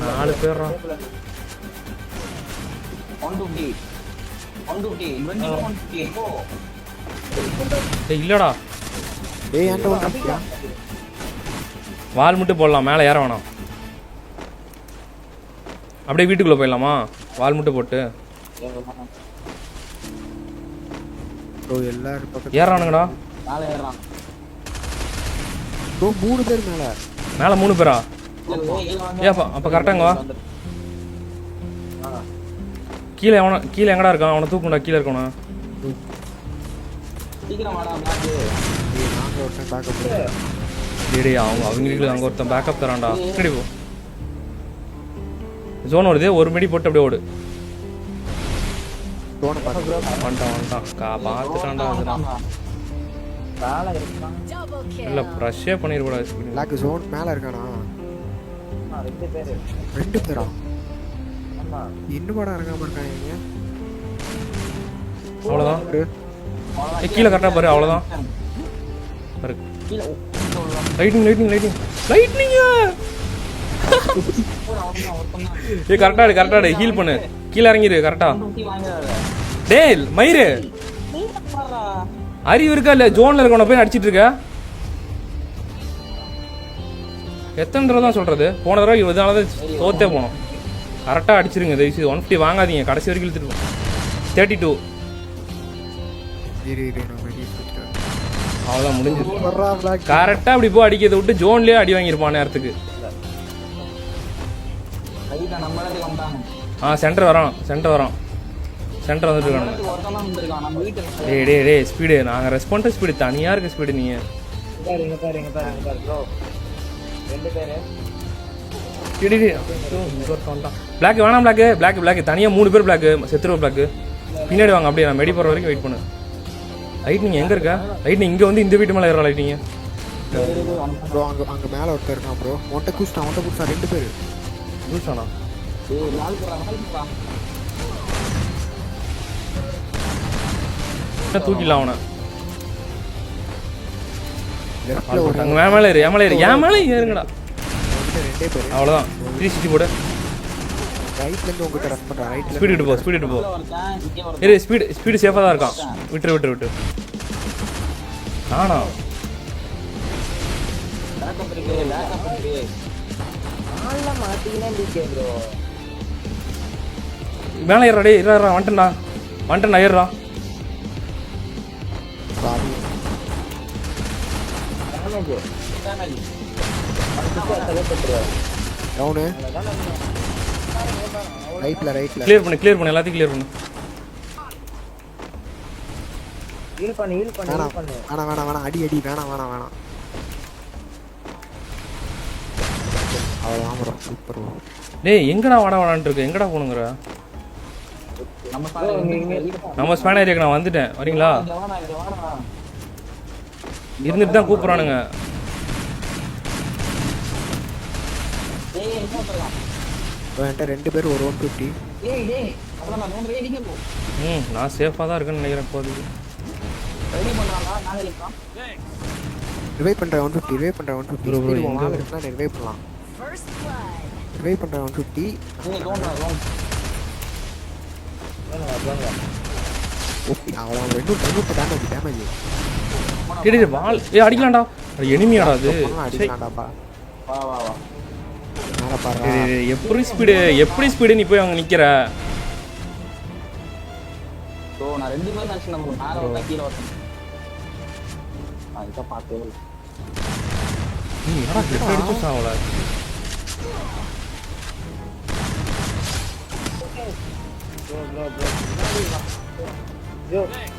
4 பேர்ரா. இல்லடா வால் மட்டும் போடலாம். மேலே ஏற வேணாம். அப்படியே வீட்டுக்குள்ளே போயிடலாமா? வால் மட்டும் போட்டு ஏறானுங்கடா. 3 பேர் மேலே 3 பேரா? ஏப்பா அப்போ கரெக்டாங்க வா. கீழே எங்கடா இருக்கான்? அவனை தூக்குண்டா. கீழே இருக்கணும். அவங்களுக்கு அங்கே ஒருத்தன் பேக்கப் தரான்டா. சரி போ. ஜோன் வருது. ஒரு மிடி போட்டு அப்படியே ஓடு. வந்துட்டான் பார்த்துட்டான்டா. இல்லை ப்ரஷ்ஷே பண்ணிருக்கூடாது. ஜோன் மேல இருக்கானா? 2 பேரா? இன்னும் படம் இறங்காம இருக்காங்க. அவ்வளோதான். கீழே கரெக்டாக பாரு. அவ்வளோதான். லைட்னிங் கரெக்டாடு ஹீல் பண்ணு. கீழே இறங்கிடு கரெக்டா. டேய் மயிறு அறிவு இருக்கா இல்ல? ஜோன்ல இருக்கவன போய் அடிச்சிட்டு இருக்க. எத்தனை தடவை தான் சொல்றது? போன தடவை இதனாலதான் தோத்தே போனோம். கரெக்டாக அடிச்சிருங்க தயவுசெய்து. 150 வாங்காதீங்க. கடைசி வரைக்கும் இழுத்துட்டு 32. அவ்வளோதான் முடிஞ்சது. கரெக்டாக அப்படி போய் அடிக்கிறத விட்டு ஜோன்லேயே அடி வாங்கியிருப்பான் நேரத்துக்கு. சென்டர் வரோம். சென்டர் வந்துட்டு இருக்கானுங்க. டே ஸ்பீடு. நாங்கள் ரெஸ்பாண்ட் ஸ்பீடு தனியாக இருக்க ஸ்பீடு. நீங்கள் பிளாக் வேணாம். பிளாக் தனியாக 3 பேர். பிளாக் செத்துருவ. பிளாக் பின்னாடி வாங்க. அப்படியே நான் மெடி போகிற வரைக்கும் வெயிட் பண்ணு. லைட்னிங் எங்கே இருக்கா? லைட்னிங் இங்கே வந்து இந்த வீட்டு மேலே ஏறா. லைட்னிங்க அங்கே மேலே ஒருத்தர் இருக்கான் ப்ரோ. ஒன்றை குடிச்சிட்டான் 2 பேர் குடிச்சானா? தூக்கிடலாம் அவனை. அங்கே மேலே ஏறுங்கடா. அவ்வளோதான். 360 போடு. ஸ்பீடு போ. ஸ்பீடு சேஃபாக தான் இருக்கான். விட்டு ஆனா மேலே ஏறா. டே ஏறா. வந்துட்டேன்டா ஏறுறா. ரைட்ல ரைட்ல கிளியர் பண்ணு எல்லாத்தையும் கிளியர் பண்ணு. வேணாம் அடி வேணாம் அவ்வளோதான் ப்ரோ சூப்பர் ப்ரோ. டேய் எங்கடா வாடான்ட்டு இருக்கு, எங்கடா போகணுங்கிற? நம்ம ஸ்பேன் ஏரியாக்கு நான் வந்துட்டேன், வரீங்களா? இருந்துட்டு தான் கூப்பிட்றானுங்க. என்கிட்ட 2 பேர் ஒரு 150. நான் சேஃபாக தான் இருக்கேன்னு நினைக்கிறேன் இப்போதைக்கு. ரிவைவ் பண்ணுறேன் 150 ரிவைவ் பண்ணலாம். ரிவைவ் பண்ணுறேன் 150. ஓகே அவ்வளோ 2 டேமேஜ். டேய் வால் அடிக்கலாம்டா. அது எனிமியாடா அது. அடிக்கலாம்டாப்பா. வா மேலே பாரு. எப்படி ஸ்பீடு நீ போய் அங்கே நிற்கிற? நான் 2 பேரும் நினைச்சேன் நம்ம மேல வந்தா கீழ வரணும். இத பாத்தே நீ என்னடா ஹெட் அடிச்சு சாவல?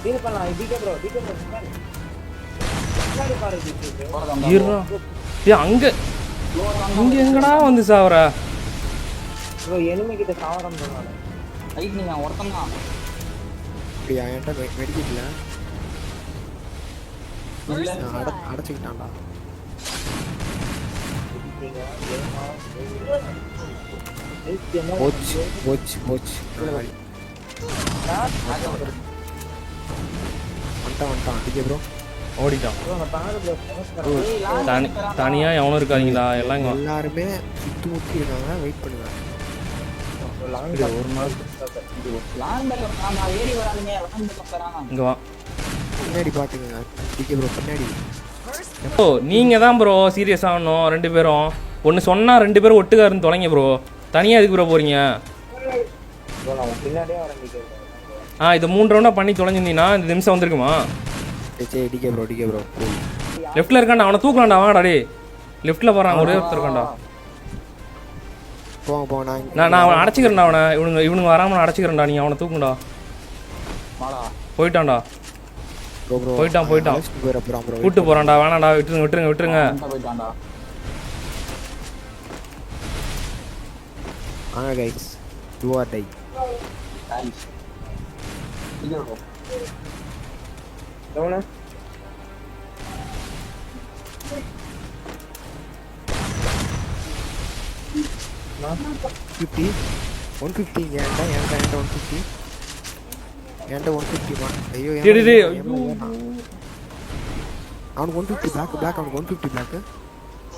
டீல் பண்ணலாம். டிகே ப்ரோ இருடா. டேய் அங்க இங்க எங்கடா வந்து சாவற? ப்ரோ எனிமி கிட்ட சாவரம் பண்ணானே. ரைட் நீங்க ஒருத்தன் தான். அப்படியா என்கிட்ட மெடிக்கெட்ல அடைச்சிக்கிட்டான்டா. போச்சு வந்துட்டான் டிகே ப்ரோ ஓடிட்டான். தனியா எவனும் இருக்காதீங்களா? எல்லாருமே சுத்தி இருக்காங்க. வெயிட் பண்ணுங்க. ஒரு நாள் இங்க வா. பின்னாடி பாத்துக்கங்க டிகே ப்ரோ பின்னாடி. ஓ நீங்க தான் ப்ரோ சீரியஸ் ஆகணும். 2 பேரும் ஒன்று சொன்னா 2 பேரும் ஒட்டுக்கா இருந்து தொலைங்க ப்ரோ. தனியா எதுக்கு ப்ரோ போறீங்க? இது 3 ரவுண்டா பண்ணி தொலைஞ்சிருந்தீங்கன்னா இந்த நிமிஷம் வந்திருக்குமா? டிகே ப்ரோ லெஃப்ட்ல இருக்கான்டா, அவனை தூக்கலாம்டா. வாங்கடா டே, லெஃப்ட்ல போறான் ஒரே ஒருத்தர் இருக்கான்டா. நான் அவனை அடைச்சிக்கிறேன்டா. அவனை இவனுங்க வராம நான் அடைச்சிக்கிறேன்டா. நீ அவனை தூக்குண்டா. போயிட்டான்டா. போயிட்டான் கூட்டு போறான்டா. வேணாண்டா, விட்டுருங்க. வாங்க கைஸ், டு ஆர் டை. எவனா 150 என்கிட்ட 150 ஐயோ அவனுக்கு 150 பிளாக் அவனுக்கு 150 பிளாக்.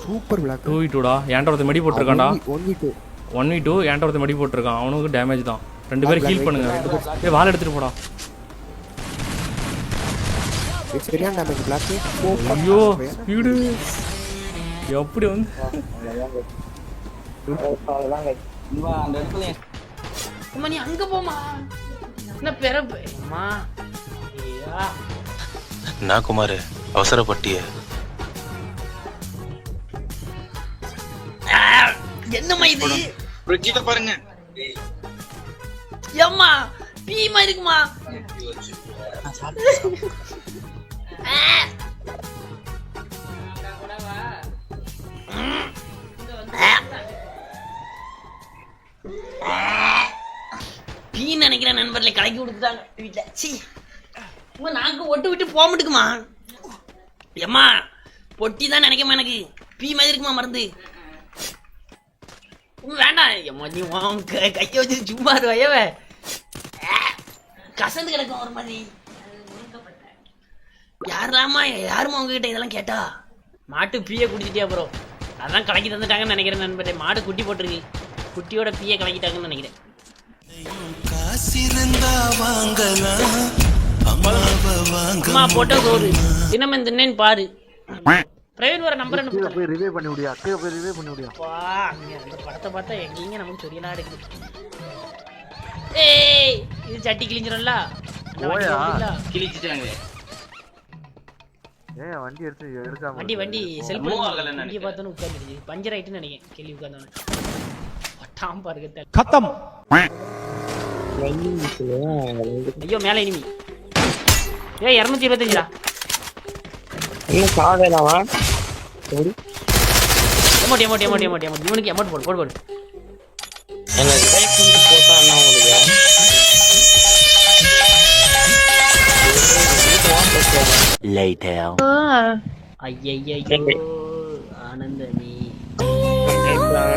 Super black. 2v2டா. என்கிட்ட ஒருத்தர் மெடி போட்டிருக்கான்டா. 1v2 என்கிட்ட ஒருத்தர் மெடி போட்டிருக்கான். அவனுக்கு டேமேஜ் தான். 2 பேரும் ஹீல் பண்ணுங்க. வால் எடுத்துட்டு போடா. சரியான டேமேஜ் பிளாக். ஐயோ ஸ்பீடு எப்படி வந்து அந்த இடத்துல நீ அங்க போமா. என்ன பெறமா நான் குமார் அவசரப்பட்டிய என்னம்மா இது? கீழே பாருங்க. ஏம்மா பீமா இருக்குமா? பீ நினைக்கிற நண்பர்களை கலக்கி கொடுத்துட்டாங்க வீட்டுல. சி நாக்கு ஒட்டு விட்டு போக மாட்டுக்குமா? ஏம்மா பொட்டி தான் நினைக்கமா? எனக்கு பீ மாதிரி இருக்குமா மருந்து? வேண்டாம் ஏம்மா, நீ கைய வச்சு சும்மா வயவ கசந்து கிடக்கும் ஒரு மாதிரி. யாருமா உங்ககிட்ட இதெல்லாம் கேட்டா? மாட்டு பீய குடிச்சிட்டியா ப்ரோ? அதான் கலக்கி தந்துட்டாங்கன்னு நினைக்கிறேன் நண்பரே. மாடு குட்டி போட்டிருக்கு, குட்டியோட பீய கலக்கிட்டாங்கன்னு நினைக்கிறேன். அம்மா போட்டோ சோறு தினமும் தின்னேன்னு பாரு. பிரவீன் வர நம்பர் போய் ரிவைவ் பண்ணி விடியா. போய் ரிவைவ் பண்ணி விடியா. அந்த படத்தை பார்த்தா எங்கீங்க நமக்கு சொரியலா இருக்குது. ஏய் இது சட்டி கிழிஞ்சிரும்ல. கிழிச்சிட்டாங்க. வண்டி எடுக்காம வண்டி செல்ஃப் வண்டியை பார்த்தோன்னு உட்காந்துருச்சு. பஞ்சர் ஆயிட்டுன்னு நினைக்கிறேன். கேள்வி உட்காந்தவன டாம் பாருங்க खत्म ஐயோ மேல இனிமி ஏய் 225டா இன்னும் சாவேலாமா எமோட் இவனுக்கு எமோட் போடு எனக்கு போட்டா என்ன உங்களுக்கு ஐயையோ ஆனந்தமே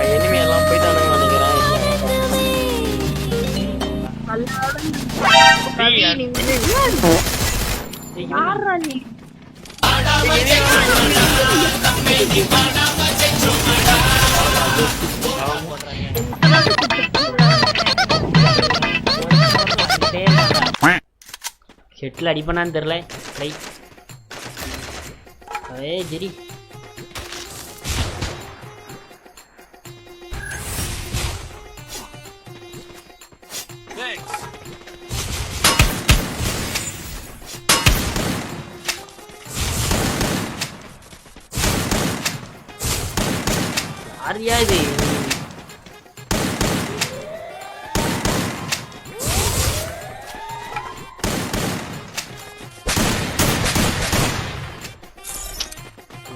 எனிமே எல்லாம் போயிட்டானுங்க நினைக்கிறேன் யாரா நீ ஷெட்டில் அடிப்பனான்னு தெரில சரி யாரியா இது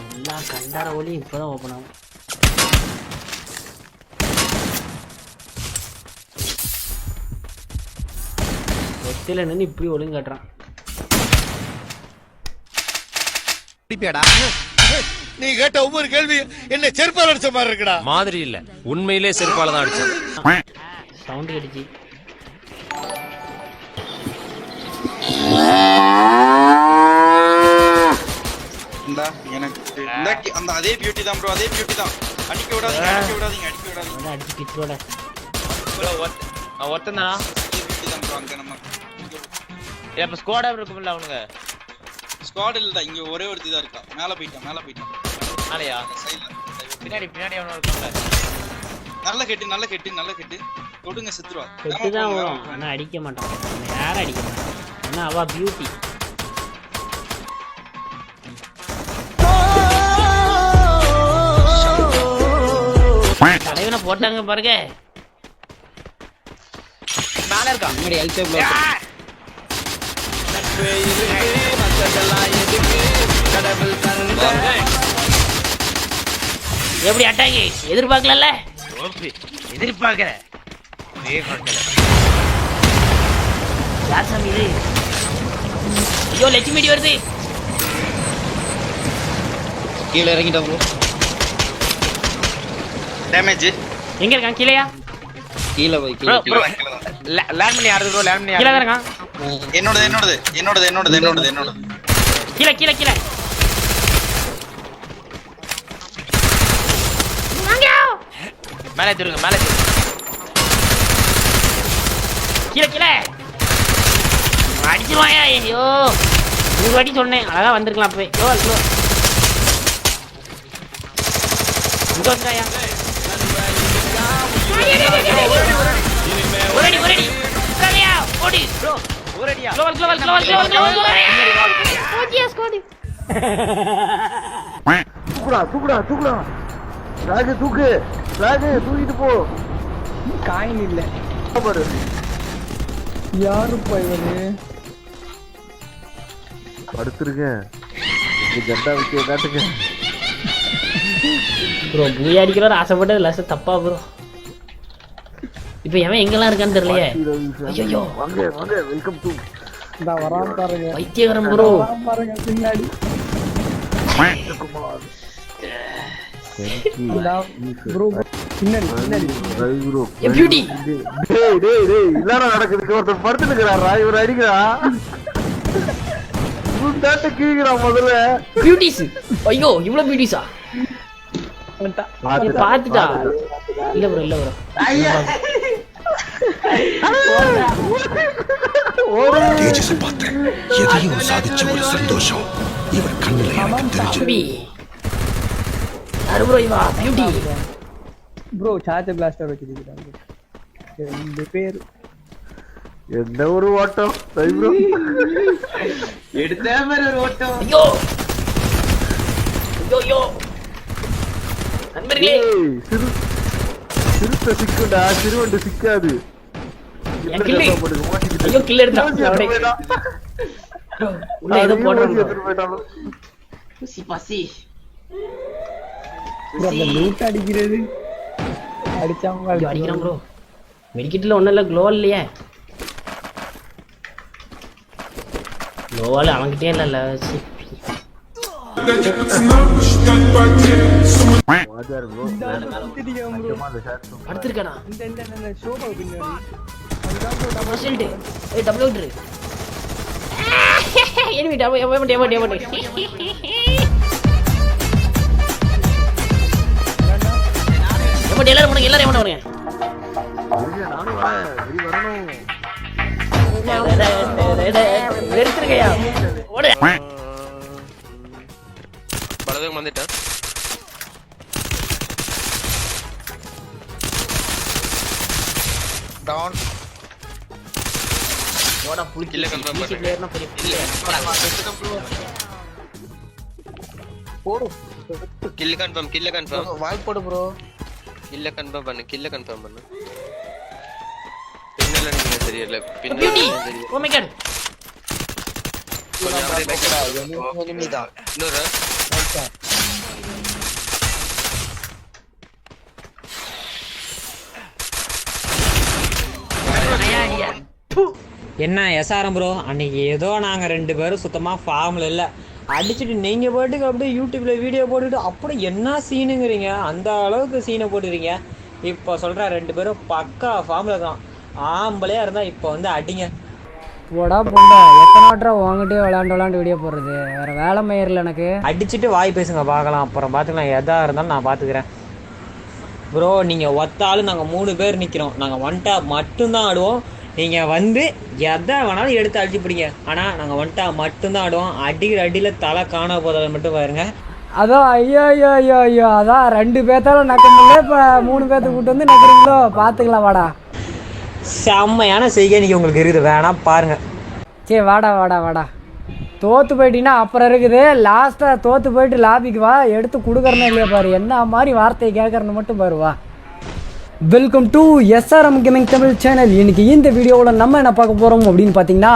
எல்லா கண்டார ஒளி இப்பதான் ஓப்பன் ஆகும் வெத்தில நின்று இப்படி ஒழுங்கு காட்டுறான் நீ கேட்ட ஒவ்வொரு கேள்வி என்ன செருப்பால் அடிச்ச மாதிரி இருக்குடா மாதிரி இல்ல உண்மையிலே செருப்பால தான் அடிச்சேன் சவுண்ட் கிடைச்சி எனக்கு அந்த அதே பியூட்டி தான் ப்ரோ அதே பியூட்டி தான் அடிக்க விடாதீங்க அடிச்சு பிச்சோட ஒருத்தனா பியூட்டி தான் ப்ரோ அங்க நம்ம இப்ப ஸ்குவாடா இருக்கும்ல அவனுங்க ஸ்குவாட் இல்ல இங்க ஒரே ஒருத்தி தான் இருக்கா மேல போயிட்டான் நாளையா சைடுல பின்னாடி அவன இருக்கும்ல நல்ல கெட்டு தொடுங்க செத்துருவா செத்துதான் வரும் ஆனா அடிக்க மாட்டான் யாரும் அடிக்க மாட்டான் ஆனா அவ பியூட்டி தலைவனை போட்டாங்க பாருங்க மேல இருக்கா முன்னாடி எல் ஷேப்ல எப்படி அட்டாக்கி எதிர்பார்க்கல எதிர்பார்க்கற யார் சாமி இது ஐயோ லட்சுமி வருது கீழ இறங்கிட்டா ப்ரோ டேமேஜ் எங்க இருக்கான் கீழயா கீழ போய் லேண்ட் பண்ணி யாரு ப்ரோ லேண்ட் பண்ணி கீழ இருக்கான் என்னோடது கீழ மேலே திருங்க கீழ அடிச்சிருவாயா ஐயோ 100 வாட்டி சொன்னேன் அழகா வந்திருக்கலாம் அப்பவே இங்க வந்தாயா ஒரடி கலையா ஓடி ப்ரோ ஒரடியா global ஓடியா ஸ்கோடி தூக்குடா ராஜு தூக்கிட்டு போ காயின் இல்ல பாரு யாரு பையனே படுத்துருக்கேன் ஜெண்டா விக்கிய காட்டுங்க ப்ரோ பூயா அடிக்கிறவர் ஆசைப்பட்டது லாஸ்ட் தப்பா ப்ரோ இப்போ எவன் எங்கெல்லாம் இருக்கான்னு தெரியலையே ஐயோ வாங்க வெல்கம் டு இந்த வராம பாருங்க வைத்தியகரம் ப்ரோ பாருங்க பின்னாடி ப்ரோ பின்னாடி ப்ரோ பியூட்டி டேய் இல்லடா நடக்குது ஒருத்தர் படுத்து நிக்கறாரா இவர் அடிக்கிறா முந்தாட்ட கீங்கறா முதல்ல பியூட்டிஸ் ஐயோ இவ்வளவு பியூட்டிஸா பாத்துட்டா இல்ல ப்ரோ தேஜஸ் பார்த்தேன் எதையும் சாதிச்ச ஒரு சந்தோஷம் இவர் கண்ணுல எனக்கு தெரிஞ்சு ப்ரோ இவா பியூட்டி ப்ரோ சார்ஜ் பிளாஸ்டர் வச்சிருக்காங்க இந்த பேர் என்ன ஒரு ஓட்டம் சரி ப்ரோ எடுத்த மாதிரி ஒரு ஓட்டம் ஐயோ நண்பர்களே சிறுத்தை சிக்குண்டா, சிறுவண்டு சிக்காது. ஐயோ கில் எடுத்துட்டான். உள்ள ஏதோ போடுறான். பசி பசி. லூட் அடிக்கிறது அடிச்சாங்க அடிக்கிறான் ப்ரோ. மெடிக்கிட்ல ஒண்ணும் இல்ல, க்ளோ இல்லையே. க்ளோவால அவன்கிட்டே இல்ல. அடுத்திருக்கா டபுள் அவுட். எனிமி டபுள் எல்லாரும் பண்ணுங்க, எல்லாரும் பண்ணுங்க. வெறுத்துருக்கையா ஓடு. பலதும் வந்துட்டேன். டவுன். ஓடா புளி கில்ல கன்ஃபார்ம் பண்ணு. பிளேயர்னா பெரிய பிளேயர். போடு. கில்ல கன்ஃபார்ம். வால் போடு ப்ரோ. கில்ல கன்ஃபார்ம் பண்ணு. பின்னல நீங்க தெரியல. பியூட்டி. Oh my god. எனிமிதா. இன்னொரு என்ன எஸ்ஆர்எம் ப்ரோ, அன்னைக்கு ஏதோ நாங்கள் 2 பேரும் சுத்தமாக ஃபார்மில் இல்லை அடிச்சுட்டு நீங்கள் பாட்டுக்கு அப்படியே யூடியூப்பில் வீடியோ போட்டுக்கிட்டு அப்புறம் என்ன சீனுங்கிறீங்க, அந்த அளவுக்கு சீனை போட்டுக்கிறீங்க. இப்போ சொல்கிற 2 பேரும் பக்கா ஃபார்மில் தான். ஆம்பளையாக இருந்தால் இப்போ வந்து அடிங்க. போடா பொண்டா, எத்தனை வாட்டரா உங்ககிட்டே விளாண்டு வீடியோ போடுறது, வேறு வேலை மயிரில் எனக்கு. அடிச்சுட்டு வாய் பேசுங்க பார்க்கலாம், அப்புறம் பார்த்துக்கலாம். எதாக இருந்தாலும் நான் பார்த்துக்கிறேன் ப்ரோ. நீங்கள் ஒத்தாலும் நாங்கள் 3 பேர் நிற்கிறோம். நாங்கள் 1 டாப் மட்டும்தான் ஆடுவோம். நீங்கள் வந்து எதை வேணாலும் எடுத்து அடிச்சு பிடிங்க. ஆனால் நாங்கள் 1 டாப் மட்டும்தான் ஆடுவோம். அடிக்கிற அடியில் தலை காண போதை மட்டும் பாருங்க. அதான் ஐயோ அதான் 2 பேர்த்தாலும் நக்க முடியல, இப்போ 3 பேர்த்த கூட்டு வந்து நக்கிறீங்களோ, பார்த்துக்கலாம். வாடா, செம்மையான செய்கை இன்னைக்கு உங்களுக்கு இருக்குது, வேணா பாருங்க. சரி வாடா. தோற்று போயிட்டீங்கன்னா அப்புறம் இருக்குது. லாஸ்ட்டாக தோற்று போயிட்டு லாபிக்கு வா, எடுத்து கொடுக்குறனே இல்லையா பாரு, என்ன மாதிரி வார்த்தையை கேட்குறன்னு மட்டும் பாருவா. Welcome to SRM gaming Tamil channel. இன்றைக்கி இந்த வீடியோவில் நம்ம என்ன பார்க்க போகிறோம் அப்படின்னு பார்த்தீங்கன்னா,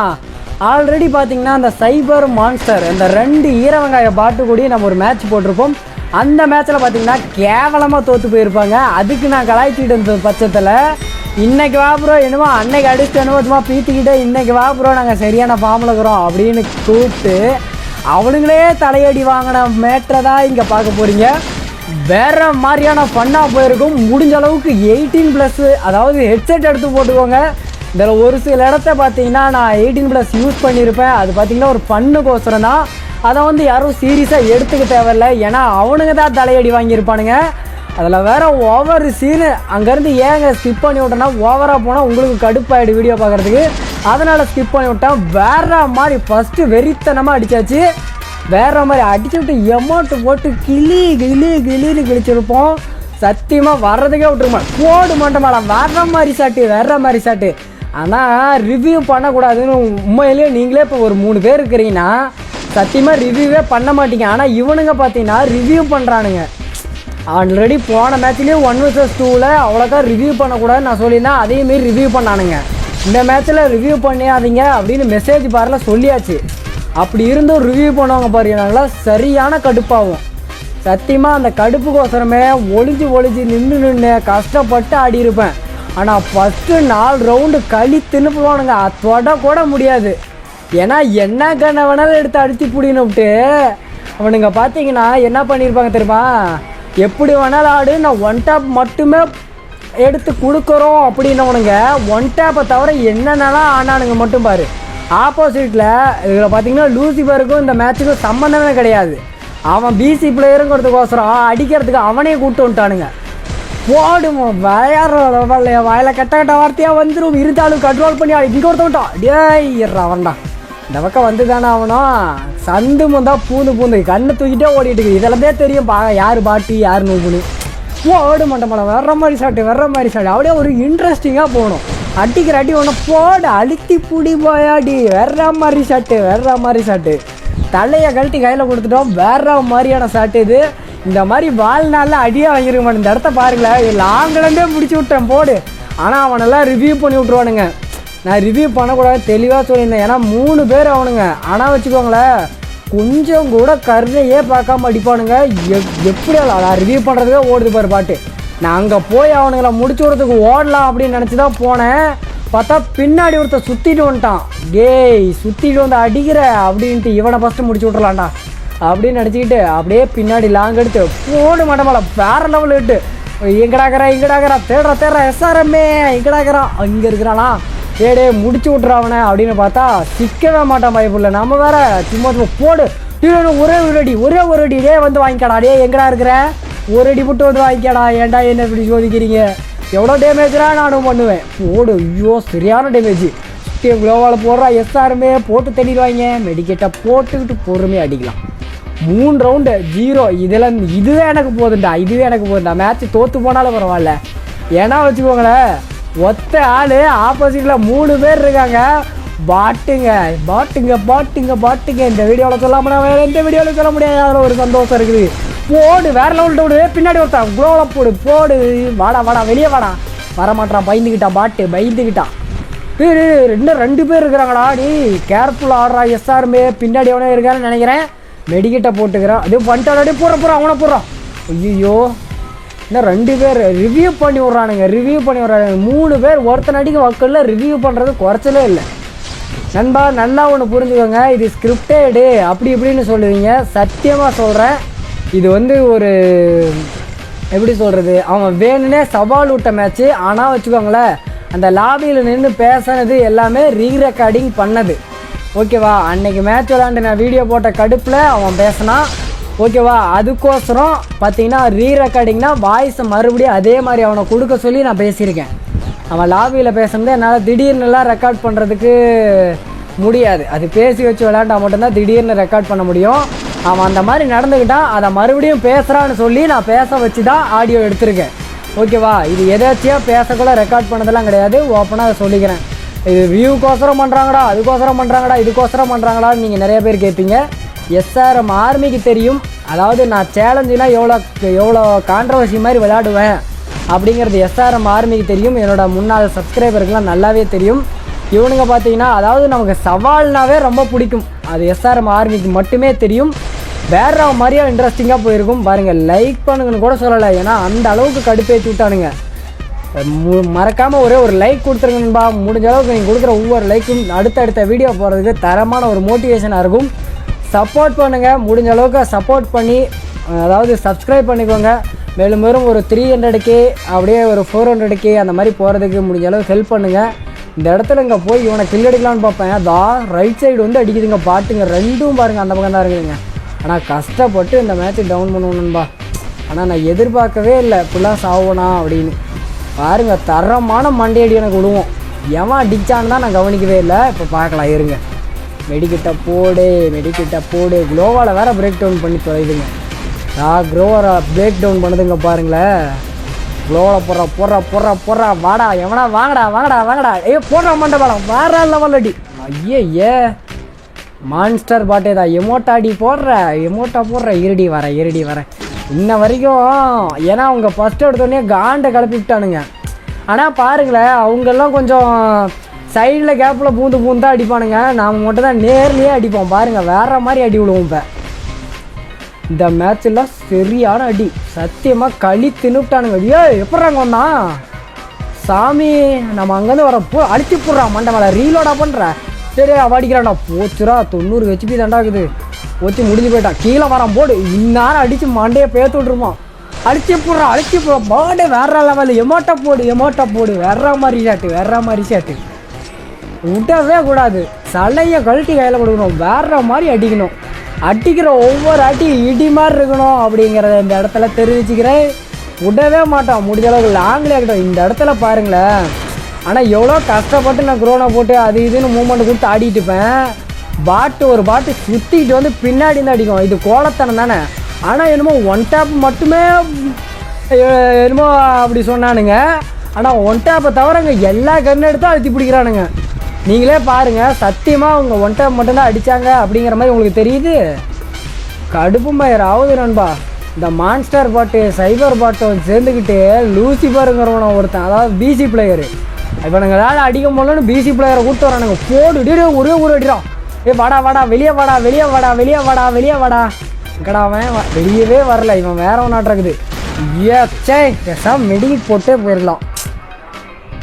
ஆல்ரெடி பார்த்தீங்கன்னா அந்த சைபர் மான்ஸ்டர் இந்த 2 ஈரவங்காய பாட்டு கூடி நம்ம ஒரு மேட்ச் போட்டிருப்போம். அந்த மேட்ச்சில் பார்த்தீங்கன்னா கேவலமாக தோற்று போயிருப்பாங்க. அதுக்கு நான் கலாய்ச்சிட்டு இருந்த பட்சத்தில் இன்றைக்கி வா ப்ரோ, என்னமோ அன்னைக்கு அடிச்சுட்டு என்னமோ சும்மா பீத்திக்கிட்டே இன்றைக்கி வா ப்ரோ நாங்கள் சரியான ஃபார்மில் இருக்கிறோம் அப்படின்னு கூப்பிட்டு அவனுங்களே தலையடி வாங்கின மேட்ரை தான் இங்கே பார்க்க போகிறீங்க. வேறு மாதிரியான ஃபன்னாக போயிருக்கும். முடிஞ்ச அளவுக்கு 18+, அதாவது ஹெட்செட் எடுத்து போட்டுக்கோங்க. இதில் ஒரு சில இடத்த பார்த்தீங்கன்னா நான் 18+ யூஸ் பண்ணியிருப்பேன். அது பார்த்தீங்கன்னா ஒரு ஃபன்னுக்கோசரம் தான். அதை வந்து யாரும் சீரியஸாக எடுத்துக்க தேவையில்லை, ஏன்னா அவனுங்க தான் தலையடி வாங்கியிருப்பானுங்க. அதில் வேறு ஓவர் சீனு. அங்கேருந்து ஏங்க ஸ்கிப் பண்ணி விட்டேன்னா ஓவராக போனால் உங்களுக்கு கடுப்பாயிடு வீடியோ பார்க்குறதுக்கு. அதனால் ஸ்கிப் பண்ணி விட்டேன். வேறு மாதிரி ஃபஸ்ட்டு வெறித்தனமாக அடித்தாச்சு. வேறு மாதிரி அடிச்சு விட்டு எமௌண்ட்டு போட்டு கிளின்னு கிழிச்சிருப்போம். சத்தியமாக வர்றதுக்கே விட்டுருமா, போடு மாட்டோம். வேற மாதிரி சாட்டு. ஆனால் ரிவ்யூ பண்ணக்கூடாதுன்னு உண்மையிலேயே நீங்களே இப்போ ஒரு 3 பேர் இருக்கிறீங்கன்னா சத்தியமாக ரிவ்யூவே பண்ண மாட்டீங்க. ஆனால் இவனுங்க பார்த்தீங்கன்னா ரிவ்யூ பண்ணுறானுங்க. ஆல்ரெடி போன மேட்ச்லேயே 1 vs 2ல் அவ்வளோக்கா ரிவ்யூ பண்ணக்கூடாதுன்னு நான் சொல்லியிருந்தேன். அதேமாரி ரிவ்யூ பண்ணானுங்க. இந்த மேட்ச்சில் ரிவ்யூ பண்ணியாதீங்க அப்படின்னு மெசேஜ் பாரில் சொல்லியாச்சு. அப்படி இருந்தும் ரிவ்யூ பண்ணுவாங்க பாருங்கனால சரியான கடுப்பாகும். சத்தியமாக அந்த கடுப்புக்கோசரமே ஒளிஞ்சு நின்று கஷ்டப்பட்டு ஆடி இருப்பேன். ஆனால் ஃபஸ்ட்டு 4 ரவுண்டு கழித்துன்னு போவானுங்க, தொட கூட முடியாது. ஏன்னா என்ன கண்ணை வேணாலும் எடுத்து அடித்து பிடினுட்டு அவனுங்க பார்த்தீங்கன்னா என்ன பண்ணியிருப்பாங்க தெரியுமா, எப்படி வேணாலும் ஆடு, நான் 1 டாப் மட்டுமே எடுத்து கொடுக்குறோம் அப்படின்னவனுங்க 1 டாப்பை தவிர என்னென்னலாம் ஆனானுங்க மட்டும் பாரு. ஆப்போசிட்டில் இதில் பார்த்தீங்கன்னா லூசிபருக்கும் இந்த மேட்ச்சுக்கும் சம்மந்தமே கிடையாது. அவன் பிசி பிளேயருங்கிறதுக்கோசரம் அடிக்கிறதுக்கு அவனே கூப்பிட்டு வந்துட்டானுங்க. போடுமோ வாயில் கட்ட வார்த்தையாக வந்துடும். இருந்தாலும் கண்ட்ரோல் பண்ணி இங்கே ஒருத்தவன்ட்டான். டேய்றா அவன்டா, இந்த பக்கம் வந்து தானே அவனும் சந்து முந்தா பூந்து கண்ணை தூக்கிட்டே ஓடிட்டு இருக்கு. இதெல்லாமே தெரியும் யார் பாட்டி யார் நூப்புன்னு. ஓடு மாட்டோம். வர்ற மாதிரி சாட்டு அப்படியே ஒரு இன்ட்ரெஸ்டிங்காக போகணும். அடிக்கிற அடி ஒன்று போடு, அழுத்தி பிடி போயாடி. வேற மாதிரி சாட்டு தலையை கழட்டி கையில் கொடுத்துட்டோம். வேற மாதிரியான சாட்டு இது. இந்த மாதிரி வாழ்நாளில் அடியாக வாங்கிருக்க மாட்டேன். இந்த இடத்த பாருங்களேன், லாங்கிலேருந்தே பிடிச்சி விட்டேன் போடு. ஆனால் அவனெல்லாம் ரிவ்யூ பண்ணி விட்ருவானுங்க. நான் ரிவ்யூ பண்ணக்கூடாது தெளிவாக சொல்லியிருந்தேன். ஏன்னா 3 பேர் அவனுங்க. ஆனால் வச்சுக்கோங்களேன், கொஞ்சம் கூட கருணையே பார்க்காம அடிப்பானுங்க. எப்படி நான் ரிவ்யூ பண்ணுறதுக்கே ஓடுது பாரு பாட்டு. நான் அங்கே போய் அவனுங்களை முடிச்சு விட்றதுக்கு ஓடலாம் அப்படின்னு நினச்சி தான் போனேன். பார்த்தா பின்னாடி ஒருத்தர் சுற்றிட்டு வந்துட்டான். டேய் சுற்றிட்டு வந்து அடிக்கிற அப்படின்ட்டு இவனை ஃபஸ்ட்டு முடிச்சு விட்றலாம்டா அப்படின்னு நினச்சிக்கிட்டு அப்படியே பின்னாடி லாங் எடுத்து போடு மாட்டேன் வேற லெவல் இட்டு எங்கடாக்கிறா தேடுறா எஸ்ஆர்எம்ஏ எங்கடாக்கிறான் இங்கே இருக்கிறானா ஏடே முடிச்சு விட்றாவனே அப்படின்னு பார்த்தா சிக்கவே மாட்டான் பயப்புள்ள. நம்ம வேற சும்மா போடு ஒரே ஒரு அடி டே வந்து வாங்கிக்கடா. டே எங்கடா இருக்கிற ஒரு அடி விட்டு வந்து வாங்கிக்கடா. ஏன்டா என்ன இப்படி சோதிக்கிறீங்க? எவ்வளோ டேமேஜா நானும் பண்ணுவேன். போடு ஐயோ சரியான டேமேஜ். குளோவால் போடுறா எஸ்ஆர்எம்ஏ போட்டு தெளிவாங்க. மெடிக்கேட்டை போட்டுக்கிட்டு பொறுமையாக அடிக்கலாம். 3 ரவுண்டு 0. இதெல்லாம் இதுவே எனக்கு போதுண்டா. மேட்ச் தோற்று போனாலும் பரவாயில்ல. ஏன்னா வச்சுக்கோங்களேன், ஒத்த ஆள் ஆப்போசிட்டில் 3 பேர் இருக்காங்க. பாட்டுங்க. இந்த வீடியோவில் சொல்லாமல் நான் வேறு எந்த வீடியோவில் சொல்ல முடியாது. அதில் ஒரு சந்தோஷம் இருக்குது. போடு வேற லெவல்கிட்ட விடு. பின்னாடி ஒருத்தான் குளோவில் போடு வாடா வெளியே வாடா. வரமாட்டான் பயந்துக்கிட்டான். பாட்டு பயந்துக்கிட்டான். இன்னும் 2 பேர் இருக்கிறாங்கடா. நீ கேர்ஃபுல்லாக ஆடுறா. எஸ்ஆர்எம்ஏ பின்னாடி எவனே இருக்கான்னு நினைக்கிறேன். மெடிக்கிட்ட போட்டுக்கிறான். அதே பண்ணிட்டாடி போடுறான் அவனை போடுறான். ஐயோ இன்னும் 2 பேர் ரிவ்யூ பண்ணி விட்றானுங்க. 3 பேர் ஒருத்தன் அடிக்க வக்கலில் ரிவ்யூ பண்ணுறது குறைச்சலே இல்லை நண்பா. நல்லா ஒன்று புரிஞ்சுக்கோங்க, இது ஸ்கிரிப்டடு அப்படி இப்படின்னு சொல்லுவீங்க. சத்தியமாக சொல்கிறேன், இது வந்து ஒரு எப்படி சொல்கிறது, அவன் வேணுன்னே சவால் விட்ட மேட்ச்சு. ஆனால் வச்சுக்கோங்களேன், அந்த லாபியில் நின்று பேசுனது எல்லாமே ரீரெக்கார்டிங் பண்ணது. ஓகேவா? அன்னைக்கு மேட்ச் விளாண்டு நான் வீடியோ போட்ட கடுப்பில் அவன் பேசினான். ஓகேவா? அதுக்கோசரம் பார்த்தீங்கன்னா ரீரெக்கார்டிங்னா வாய்ஸை மறுபடியும் அதே மாதிரி அவனை கொடுக்க சொல்லி நான் பேசியிருக்கேன். அவன் லாபியில் பேசுனது என்னால் திடீர்னுலாம் ரெக்கார்ட் பண்ணுறதுக்கு முடியாது. அது பேசி வச்சு விளையாண்டா மட்டும்தான் திடீர்னு ரெக்கார்ட் பண்ண முடியும். அவன் அந்த மாதிரி நடந்துக்கிட்டான். அதை மறுபடியும் பேசுகிறான்னு சொல்லி நான் பேச வச்சு தான் ஆடியோ எடுத்திருக்கேன். ஓகேவா? இது எதாச்சியாக பேசக்குள்ள ரெக்கார்ட் பண்ணதெல்லாம் கிடையாது. ஓப்பனாக அதை சொல்லிக்கிறேன். இது வியூக்கோசரம் பண்ணுறாங்கடா, இதுக்கோசரம் பண்ணுறாங்கடான்னு நீங்கள் நிறைய பேர் கேட்பீங்க. எஸ்ஆர்எம் ஆர்மிக்கு தெரியும். அதாவது நான் சேலஞ்சுனா எவ்வளோ கான்ட்ரவர்சி மாதிரி விளையாடுவேன் அப்படிங்கிறது எஸ்ஆர்எம் ஆர்மிக்கு தெரியும். என்னோட முன்னாள் சப்ஸ்கிரைபருக்குலாம் நல்லாவே தெரியும். இவனுங்க பார்த்தீங்கன்னா, அதாவது நமக்கு சவால்னாவே ரொம்ப பிடிக்கும். அது எஸ்ஆர்எம் ஆர்மிக்கு மட்டுமே தெரியும். வேற மாதிரியா இன்ட்ரெஸ்டிங்காக போயிருக்கும். பாருங்கள், லைக் பண்ணுங்கன்னு கூட சொல்லலை. ஏன்னா அந்த அளவுக்கு கடுப்பேற்றி விட்டானுங்க. மறக்காமல் ஒரு லைக் கொடுத்துருங்கன்பா. முடிஞ்ச அளவுக்கு நீங்கள் கொடுக்குற ஒவ்வொரு லைக்கும் அடுத்தடுத்த வீடியோ போகிறதுக்கு தரமான ஒரு மோட்டிவேஷனாக இருக்கும். சப்போர்ட் பண்ணுங்கள். முடிஞ்ச அளவுக்கு சப்போர்ட் பண்ணி, அதாவது சப்ஸ்கிரைப் பண்ணிக்கோங்க. மேலும் ஒரு 300K அப்படியே ஒரு 400K அந்த மாதிரி போகிறதுக்கு முடிஞ்ச அளவுக்கு ஹெல்ப் பண்ணுங்கள். இந்த இடத்துல இங்கே போய் இவனை கில் அடிக்கலான்னு பார்ப்பேன். ரைட் சைடு வந்து அடிக்குதுங்க பாட்டுங்க. 2 பாருங்கள் அந்த பக்கம் தான் இருக்குதுங்க. ஆனால் கஷ்டப்பட்டு இந்த மேட்ச்சை டவுன் பண்ணணும்பா. ஆனால் நான் எதிர்பார்க்கவே இல்லை இப்படிலாம் சாவனா அப்படின்னு. பாருங்கள், தரமான மண்டையடி எனக்கு விடுவோம். எவன் அடித்தான்னு தான் நான் கவனிக்கவே இல்லை. இப்போ பார்க்கலாம் இருங்க. மெடிக்கிட்ட போடு. குளோவால் வேறு பிரேக் டவுன் பண்ணி தொலைதுங்க. குளோவரை பிரேக் டவுன் பண்ணுதுங்க பாருங்களேன். குளோவில் போடுறா வாடா. எவனா வாங்கடா. போடுற மண்டை பாடம் வேற லெவல் அடி. ஐயே மான்ஸ்டர் பாட்டே தான். எமோட்டா போடுற இருடி வரேன் இன்ன வரைக்கும். ஏன்னா அவங்க ஃபஸ்ட்டு எடுத்தோடனே காண்டை கிளப்பி விட்டானுங்க. ஆனால் பாருங்களேன், அவங்கெல்லாம் கொஞ்சம் சைடில் கேப்பில் பூந்து தான் அடிப்பானுங்க. நாம் மட்டும் தான் நேர்லேயே அடிப்போம். பாருங்கள், வேற மாதிரி அடி விடுவோம். இப்போ இந்த மேட்செல்லாம் சரியான அடி. சத்தியமாக களி தின்னுட்டானுங்க. எப்பட்றாங்க வந்தான் சாமி? நம்ம அங்கேருந்து வரப்போ அடிச்சு போடுறான் மண்டை மேலே. ரீலோடா பண்ணுற சரி அடிக்கிறான்டா. போச்சுரா 90 HP தாண்டாக்குது. போச்சு முடிஞ்சு போயிட்டான். கீழே வரான் போடு. இந்நேரம் அடித்து மண்டையை பேத்து விட்ருமா. அடிச்சு போடுறா பாடு. வேற லெவல். எமோட்டா போடு. வேற மாதிரி ஷாட்டு விட்டவே கூடாது. சலையை கழட்டி கையில் கொடுக்கணும். வேற மாதிரி அடிக்கணும். அடிக்கிற ஒவ்வொரு அடி இடி மாதிரி இருக்கணும் அப்படிங்கிறத இந்த இடத்துல தெரிவிச்சுக்கிறேன். விடவே மாட்டோம். முடிஞ்ச அளவுக்கு லாங்கிலே இருக்கட்டும். இந்த இடத்துல பாருங்களேன். ஆனால் எவ்வளோ கஷ்டப்பட்டு நான் குரோனா போட்டு அது இதுன்னு மூமெண்ட் கொடுத்து ஆடிட்டு இருப்பேன். ஒரு பாட்டு சுற்றிக்கிட்டு வந்து பின்னாடி தான் அடிக்கும். இது கோலத்தனம் தானே. ஆனால் என்னமோ 1 டேப் மட்டுமே என்னமோ அப்படி சொன்னானுங்க. ஆனால் 1 டேப்பை தவிரங்க எல்லா கண்ணு எடுத்தும் அழுத்தி பிடிக்கிறானுங்க. நீங்களே பாருங்கள், சத்தியமாக அவங்க 1 டேப் மட்டும்தான் அடித்தாங்க அப்படிங்கிற மாதிரி உங்களுக்கு தெரியுது. கடுப்பும் பயிர் ஆகுது நண்பா. இந்த மான்ஸ்டர் பாட்டு சைபர் பாட்டும் சேர்ந்துக்கிட்டு லூசிபருங்கிறவனை ஒருத்தன், அதாவது பிசி பிளேயரு. இப்போ நாங்கள் வேலை அடிக்க முடியலன்னு பிசி பிளேயரை கூப்பிட்டு வரானுங்க. போடு ஒரே ஒரு அடிறான். வாடா வெளியே வாடா. எங்கடா அவன் வெளியவே வரல, இவன் வேற ஒன்றாட்டுறது. மெடிக்கெட் போட்டே போயிடலாம்.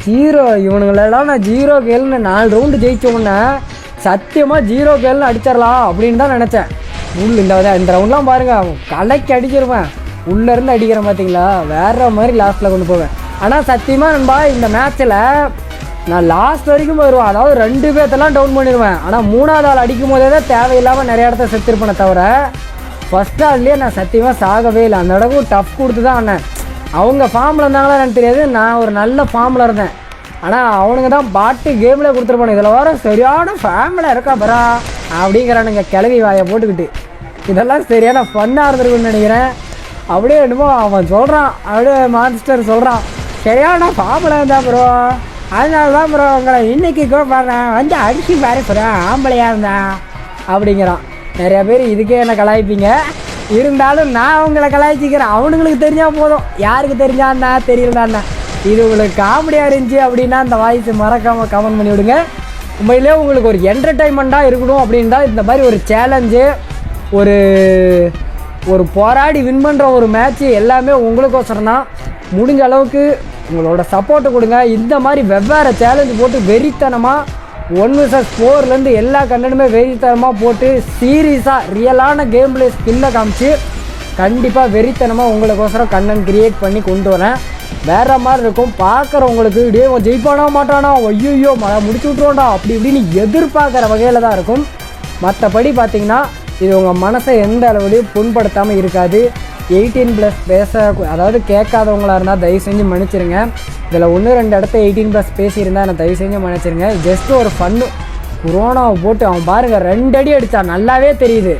0 இவனுங்களெல்லாம் நான் 0 கேள்னு 4 ரவுண்டு ஜெயிச்சோம்னா சத்தியமாக 0 கேள்னு அடிச்சிடலாம் அப்படின்னு தான் நினச்சேன். இந்த ரவுண்ட்லாம் பாருங்க கலைக்கு அடிச்சிருவேன். உள்ளேருந்து அடிக்கிறேன் பார்த்தீங்களா, வேற மாதிரி லாஸ்ட்டில் கொண்டு போவேன். ஆனால் சத்தியமாக நண்பா இந்த மேட்ச்சில் நான் லாஸ்ட் வரைக்கும் போயிடுவேன். அதாவது 2 பேர்த்தெல்லாம் டவுன் பண்ணிடுவேன். ஆனால் 3ஆவது ஆள் அடிக்கும் போதே தான் தேவையில்லாமல் நிறைய இடத்த செத்துருப்பேனே தவிர ஃபஸ்ட் ஆள்லேயே நான் சத்தியமாக சாகவே இல்லை. அந்த இடத்துக்கு டஃப் கொடுத்து தான் அண்ணன். அவங்க ஃபார்மில் இருந்தாங்களா எனக்கு தெரியாது, நான் ஒரு நல்ல ஃபார்மில் இருந்தேன். ஆனால் அவனுங்க தான் பாட்டு கேமில் கொடுத்துருப்பானு. இதில் வர சரியான ஃபேமிலியாக இருக்கா பரா அப்படிங்கிறானுங்க கிளவி வாயை போட்டுக்கிட்டு. இதெல்லாம் சரியான ஃபன்னாக இருந்திருக்குன்னு நினைக்கிறேன். அப்படியே என்னமோ அவன் சொல்கிறான், அப்படியே மான்ஸ்டர் சொல்கிறான், சரியான ஃபார்மில் இருந்தா ப்ரோ, அதனால தான் ப்ரோ உங்களை இன்றைக்கி கூப்பிட்றேன், வந்து அடிச்சு பாரு ப்ரோ ஆம்பளையாக இருந்தான் அப்படிங்கிறான். நிறையா பேர் இதுக்கே என்ன கலாய்ப்பீங்க, இருந்தாலும் நான் அவங்கள கலாய்ச்சிக்கிறேன். அவனுங்களுக்கு தெரிஞ்சால் போதும், யாருக்கு தெரிஞ்சான்னா தெரியலண்ணா. இது உங்களுக்கு காமெடியாக இருந்துச்சு அப்படின்னா அந்த வாய்ஸ் மறக்காமல் கமெண்ட் பண்ணி விடுங்க. உண்மையிலே உங்களுக்கு ஒரு என்டர்டைன்மெண்ட்டாக இருக்கணும் அப்படின்னா இந்த மாதிரி ஒரு சேலஞ்சு, ஒரு போராடி வின் பண்ணுற ஒரு மேட்ச்சு எல்லாமே உங்களுக்கோசரம் தான். முடிஞ்ச அளவுக்கு உங்களோட சப்போர்ட்டை கொடுங்க. இந்த மாதிரி வெவ்வேறு சேலஞ்சு போட்டு வெறித்தனமாக 1 vs 4 எல்லா கண்டனுமே வெறித்தனமாக போட்டு சீரியஸாக ரியலான கேம் பிளே ஸ்கில்லை காமிச்சு கண்டிப்பாக வெறித்தனமாக உங்களுக்கோசரம் கண்டென்ட் கிரியேட் பண்ணி கொண்டு வரேன். வேறு மாதிரி இருக்கும். பார்க்குறவங்களுக்கு இப்படியே ஜெயிப்பானா மாட்டானா, ஐயோ முடிச்சு விட்ருவோண்டா அப்படி இப்படின்னு எதிர்பார்க்குற வகையில் தான் இருக்கும். மற்றபடி பார்த்திங்கன்னா இது உங்கள் மனசை எந்த அளவுலையும் புண்படுத்தாமல் இருக்காது. 18+ அதாவது கேட்காதவங்களாக இருந்தால் தயவு செஞ்சு மன்னிச்சிருங்க. இதில் 1-2 இடத்த 18+ பேசியிருந்தால் என்னை தயவு செஞ்சு மன்னிச்சிருங்க. ஜஸ்ட் ஒரு ஃபன்னு. கொரோனாவை போட்டு அவன் பாருங்கள் 2 அடி அடித்தான், நல்லாவே தெரியுது.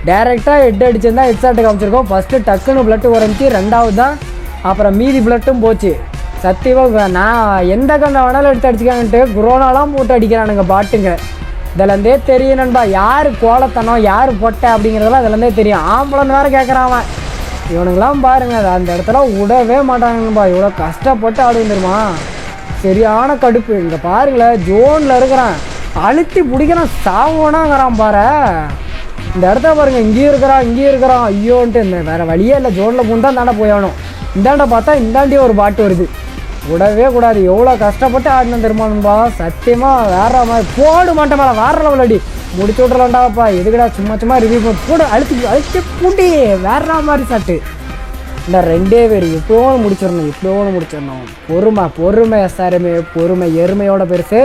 டேரெக்டாக 8 அடிச்சிருந்தா ஹெட்ஷாட்டு காமிச்சிருக்கோம். ஃபஸ்ட்டு டக்குன்னு பிளட்டு உரைஞ்சி, 2வது தான் அப்புறம் மீதி பிளட்டும் போச்சு. சத்தியமாக நான் எந்த கண்ணை வேணாலும் எடுத்து அடிச்சுக்கான்ட்டு கொரோனாலாம் போட்டு அடிக்கிறானுங்க பாட்டுங்க. இதுலேருந்தே தெரியும் நண்பா யார் கோலத்தனம் யார் பொட்டை அப்படிங்கிறதெல்லாம் இதுலேருந்தே தெரியும். ஆம்பளன்னு வேறு கேட்குறான். இவனுங்களாம் பாருங்கள் அந்த இடத்துல விடவே மாட்டாங்கப்பா. இவ்வளோ கஷ்டப்பட்டு ஆடுந்துருமா, சரியான கடுப்பு. இங்கே பாருங்களேன் ஜோனில் இருக்கிறான், அழுத்தி பிடிக்கிறான், சாவோனாங்கிறான் பாரு. இந்த இடத்த பாருங்கள் இங்கேயும் இருக்கிறான் ஐயோன்ட்டு. இந்த வேறு வழியே இல்லை, ஜோனில் பூந்தா இந்தாண்ட போயாகணும். இந்தாண்ட பார்த்தா இந்தாண்டியே ஒரு பாட்டு வருது, விடவே கூடாது. எவ்வளோ கஷ்டப்பட்டு ஆடினு தெரியுமானும்பா, சத்தியமாக வேற மாதிரி போடு மாட்டேன் மேலே வேற லெவல் அடி முடிச்சு விட்றலாண்டாப்பா. எதுக்கடா சும்மா ரிவ்யூ போடு அழுத்தி பூட்டி வேற மாதிரி சாட்டு. இந்த 2 பேர் எப்போவும் முடிச்சிடணும். பொறுமை எஸ்ஆர்எம்ஏ பொறுமை எருமையோட பெருசு.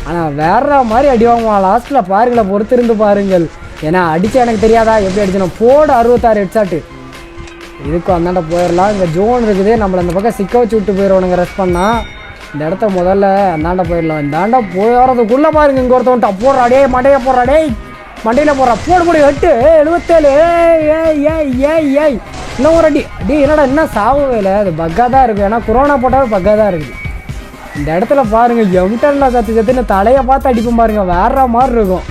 ஆனால் வேற மாதிரி அடி வாங்குவான் லாஸ்ட்டில் பாருங்களேன், பொறுத்திருந்து பாருங்கள். ஏன்னா அடித்து எனக்கு தெரியாதா எப்படி அடிச்சணும். போடு 66 ஹெட்ஷாட்டு. இதுக்கும் அந்தாண்ட போயிடலாம். இங்கே ஜோன் இருக்குது, நம்மளை அந்த பக்கம் சிக்க வச்சு விட்டு போயிடுவானுங்க ரெஸ்ட் பண்ணால். இந்த இடத்த முதல்ல அந்தாண்ட போயிடலாம். இந்தாண்ட போகிறதுக்குள்ளே பாருங்க இங்கே ஒருத்தவன்ட்ட போடுறாடே மண்டையை போடுறாடே மண்டையில் போடுறா போடு 8 77 ஏய் இன்னும் ஒரு அடி என்னடா இன்னும் சாவவே இல்லை. அது பக்காக தான் இருக்குது, ஏன்னா கொரோனா போட்டாலும் பக்காக தான் இருக்குது. இந்த இடத்துல பாருங்கள் எம்டனில் சத்துன்னு தலையை பார்த்து அடிப்போம் பாருங்கள், வேற மாதிரி இருக்கும்.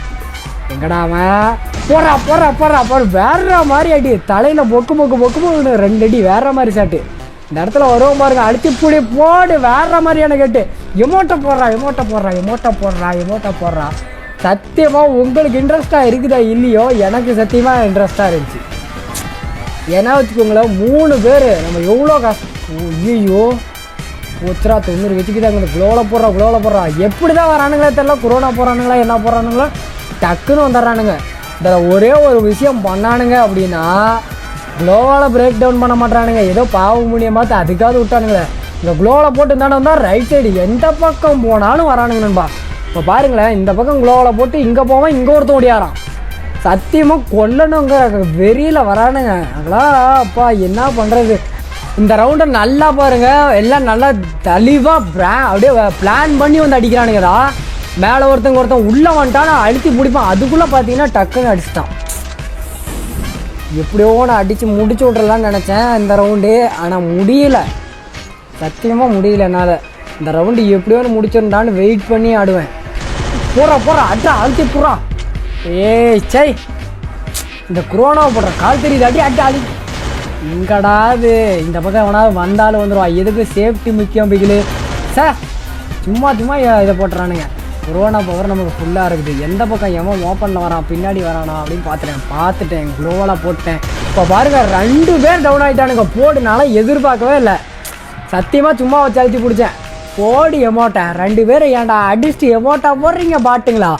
எங்கடா அவன் போடுறா வேற மாதிரி அடி தலையில் பொக்கு 2 அடி வேற மாதிரி சாட்டு. இந்த இடத்துல வருவோம் பாருங்க, அழுத்தி பூடி போடு வேற மாதிரியான கேட்டு எமோட்டை போடுறா. சத்தியமாக உங்களுக்கு இன்ட்ரெஸ்டாக இருக்குதா இல்லையோ, எனக்கு சத்தியமாக இன்ட்ரெஸ்டாக இருந்துச்சு. ஏன்னா வச்சுக்கோங்களேன் 3 பேர் நம்ம எவ்வளோ ஐயோ ஒத்துரா 90 வச்சுக்கிட்டாங்க. குளோவில் போடுறா எப்படி தான் வரானுங்களே தெரியல. கொரோனா போகிறானுங்களா என்ன போகிறானுங்களா டக்குன்னு வந்துடுறானுங்க. இதில் ஒரே ஒரு விஷயம் பண்ணானுங்க அப்படின்னா க்ளோவால் பிரேக் டவுன் பண்ண மாட்டானுங்க. ஏதோ பாவம் முடியும் பார்த்து அதுக்காவது விட்டானுங்களே. இந்த க்ளோவில் போட்டு இருந்தாலும் வந்தால் ரைட் சைடு எந்த பக்கம் போனாலும் வரானுங்க நண்பா. இப்போ பாருங்களேன் இந்த பக்கம் க்ளோவில் போட்டு இங்கே போவான், இங்கே ஒருத்தன் ஓடியாரான். சத்தியமாக கொல்லணுங்கிற வெறியில் வரானுங்க. அதெல்லாம் அப்பா என்ன பண்ணுறது. இந்த ரவுண்டை நல்லா பாருங்கள், எல்லாம் நல்லா தெளிவாக அப்படியே பிளான் பண்ணி வந்து அடிக்கிறானுங்கடா. மேலே ஒருத்தன் உள்ளே வந்துட்டான், அழுத்தி பிடிப்பான். அதுக்குள்ளே பார்த்தீங்கன்னா டக்குன்னு அடிச்சிட்டான். எப்படியோ நான் அடித்து முடிச்சு விட்றலான்னு நினச்சேன் இந்த ரவுண்டு, ஆனால் முடியல. சத்தியமாக முடியல என்னால். இந்த ரவுண்டு எப்படியோ முடிச்சிருந்தான்னு வெயிட் பண்ணி ஆடுவேன். போடுறா அழுத்தி போடுறா. ஏய் சை இந்த கொரோனாவை போடுற கால் தெரியுது அடி இங்கடாது இந்த பக்கம் எவனாவது வந்தாலும் வந்துடுவான். எதுக்கு சேஃப்டி முக்கியம் பிகிலு சார். சும்மா இதை போட்டுறானுங்க. கொரோனா பவர் நமக்கு ஃபுல்லாக இருக்குது. எந்த பக்கம் எவன் ஓப்பனில் வரான் பின்னாடி வரானா அப்படின்னு பார்த்துட்டேன் குளோவலாக போட்டேன். இப்போ பாருங்க 2 பேர் டவுன் ஆகிட்டானுங்க. போடுனால எதிர்பார்க்கவே இல்லை. சத்தியமாக சும்மா வச்சு அழுத்தி பிடிச்சேன். போடு எமோட்டை 2 பேர் ஏன்டா அடிச்சுட்டு எமோட்டா போடுறீங்க பாட்டுங்களா.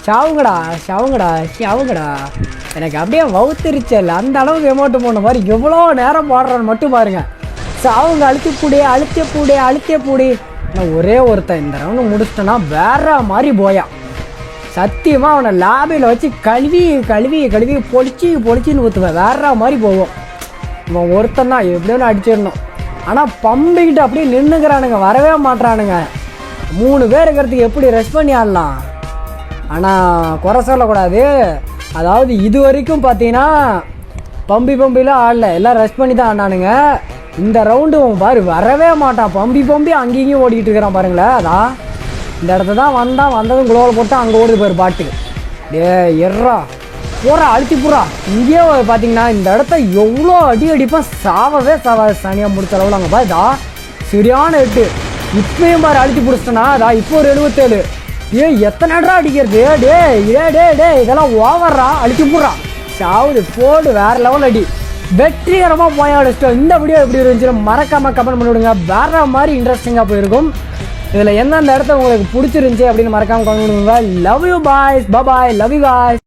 ஷவுங்கடா எனக்கு அப்படியே வவுத்திருச்சல். அந்த அளவுக்கு எமோட்டு போன மாதிரி எவ்வளோ நேரம் போடுறான்னு மட்டும் பாருங்க. சாவுங்க அழுத்திய பூடி. நான் ஒரே ஒருத்தன் இந்த ரவுண்டு முடிச்சிட்டேன்னா வேற மாதிரி போயா. சத்தியமாக அவனை லாபியில் வச்சு கழுவி பொழிச்சின்னு ஊற்றுவேன். வேற மாதிரி போவோம். இவன் ஒருத்தன் தான் எப்படியோன்னு அடிச்சிடணும். ஆனால் பம்பிக்கிட்டு அப்படியே நின்றுக்கிறானுங்க, வரவே மாட்டானுங்க. 3 பேர் இருக்கிறதுக்கு எப்படி ரெஸ்ட் பண்ணி ஆடலாம். ஆனால் குறை சொல்லக்கூடாது. அதாவது இது வரைக்கும் பார்த்தீங்கன்னா பம்பிலாம் ஆடல, எல்லாம் ரெஸ்ட் பண்ணி தான் ஆடினானுங்க. இந்த ரவுண்டு பாரு வரவே மாட்டான். பம்பி அங்கேயும் ஓடிக்கிட்டு இருக்கிறான் பாருங்களேன். அதான் இந்த இடத்த தான் வந்ததும் குளோவில் போட்டு அங்கே ஓடுது பாரு பாட்டு. எர்றா போறா அழுத்தி போறா. இங்கேயே பார்த்தீங்கன்னா இந்த இடத்த எவ்வளோ அடிப்பான். சாவவே சனியாக முடிச்ச அளவில் அங்கே பாருதா சரியான 8. இப்பயும் பாரு அழுத்தி பிடிச்சிட்டேன்னா அதான் இப்போ ஒரு 77. எத்தனை இடரா அடிக்கிறது. டே இதெல்லாம் ஓவர்றா. அழுத்தி போடுறா சாவுது. போடு வேற லெவல் அடி. வெற்றிகரமாக போய் அடிச்சிட்டோம். இந்த வீடியோ எப்படி இருந்துச்சுன்னு மறக்காமல் கமெண்ட் பண்ணிவிடுங்க. வேற மாதிரி இன்ட்ரெஸ்டிங்காக போயிருக்கும். இதில் எந்தெந்த இடத்த உங்களுக்கு பிடிச்சிருந்துச்சி அப்படின்னு மறக்காமல் கமெண்ட் பண்ணுங்க. Love you boys. Bye love you guys.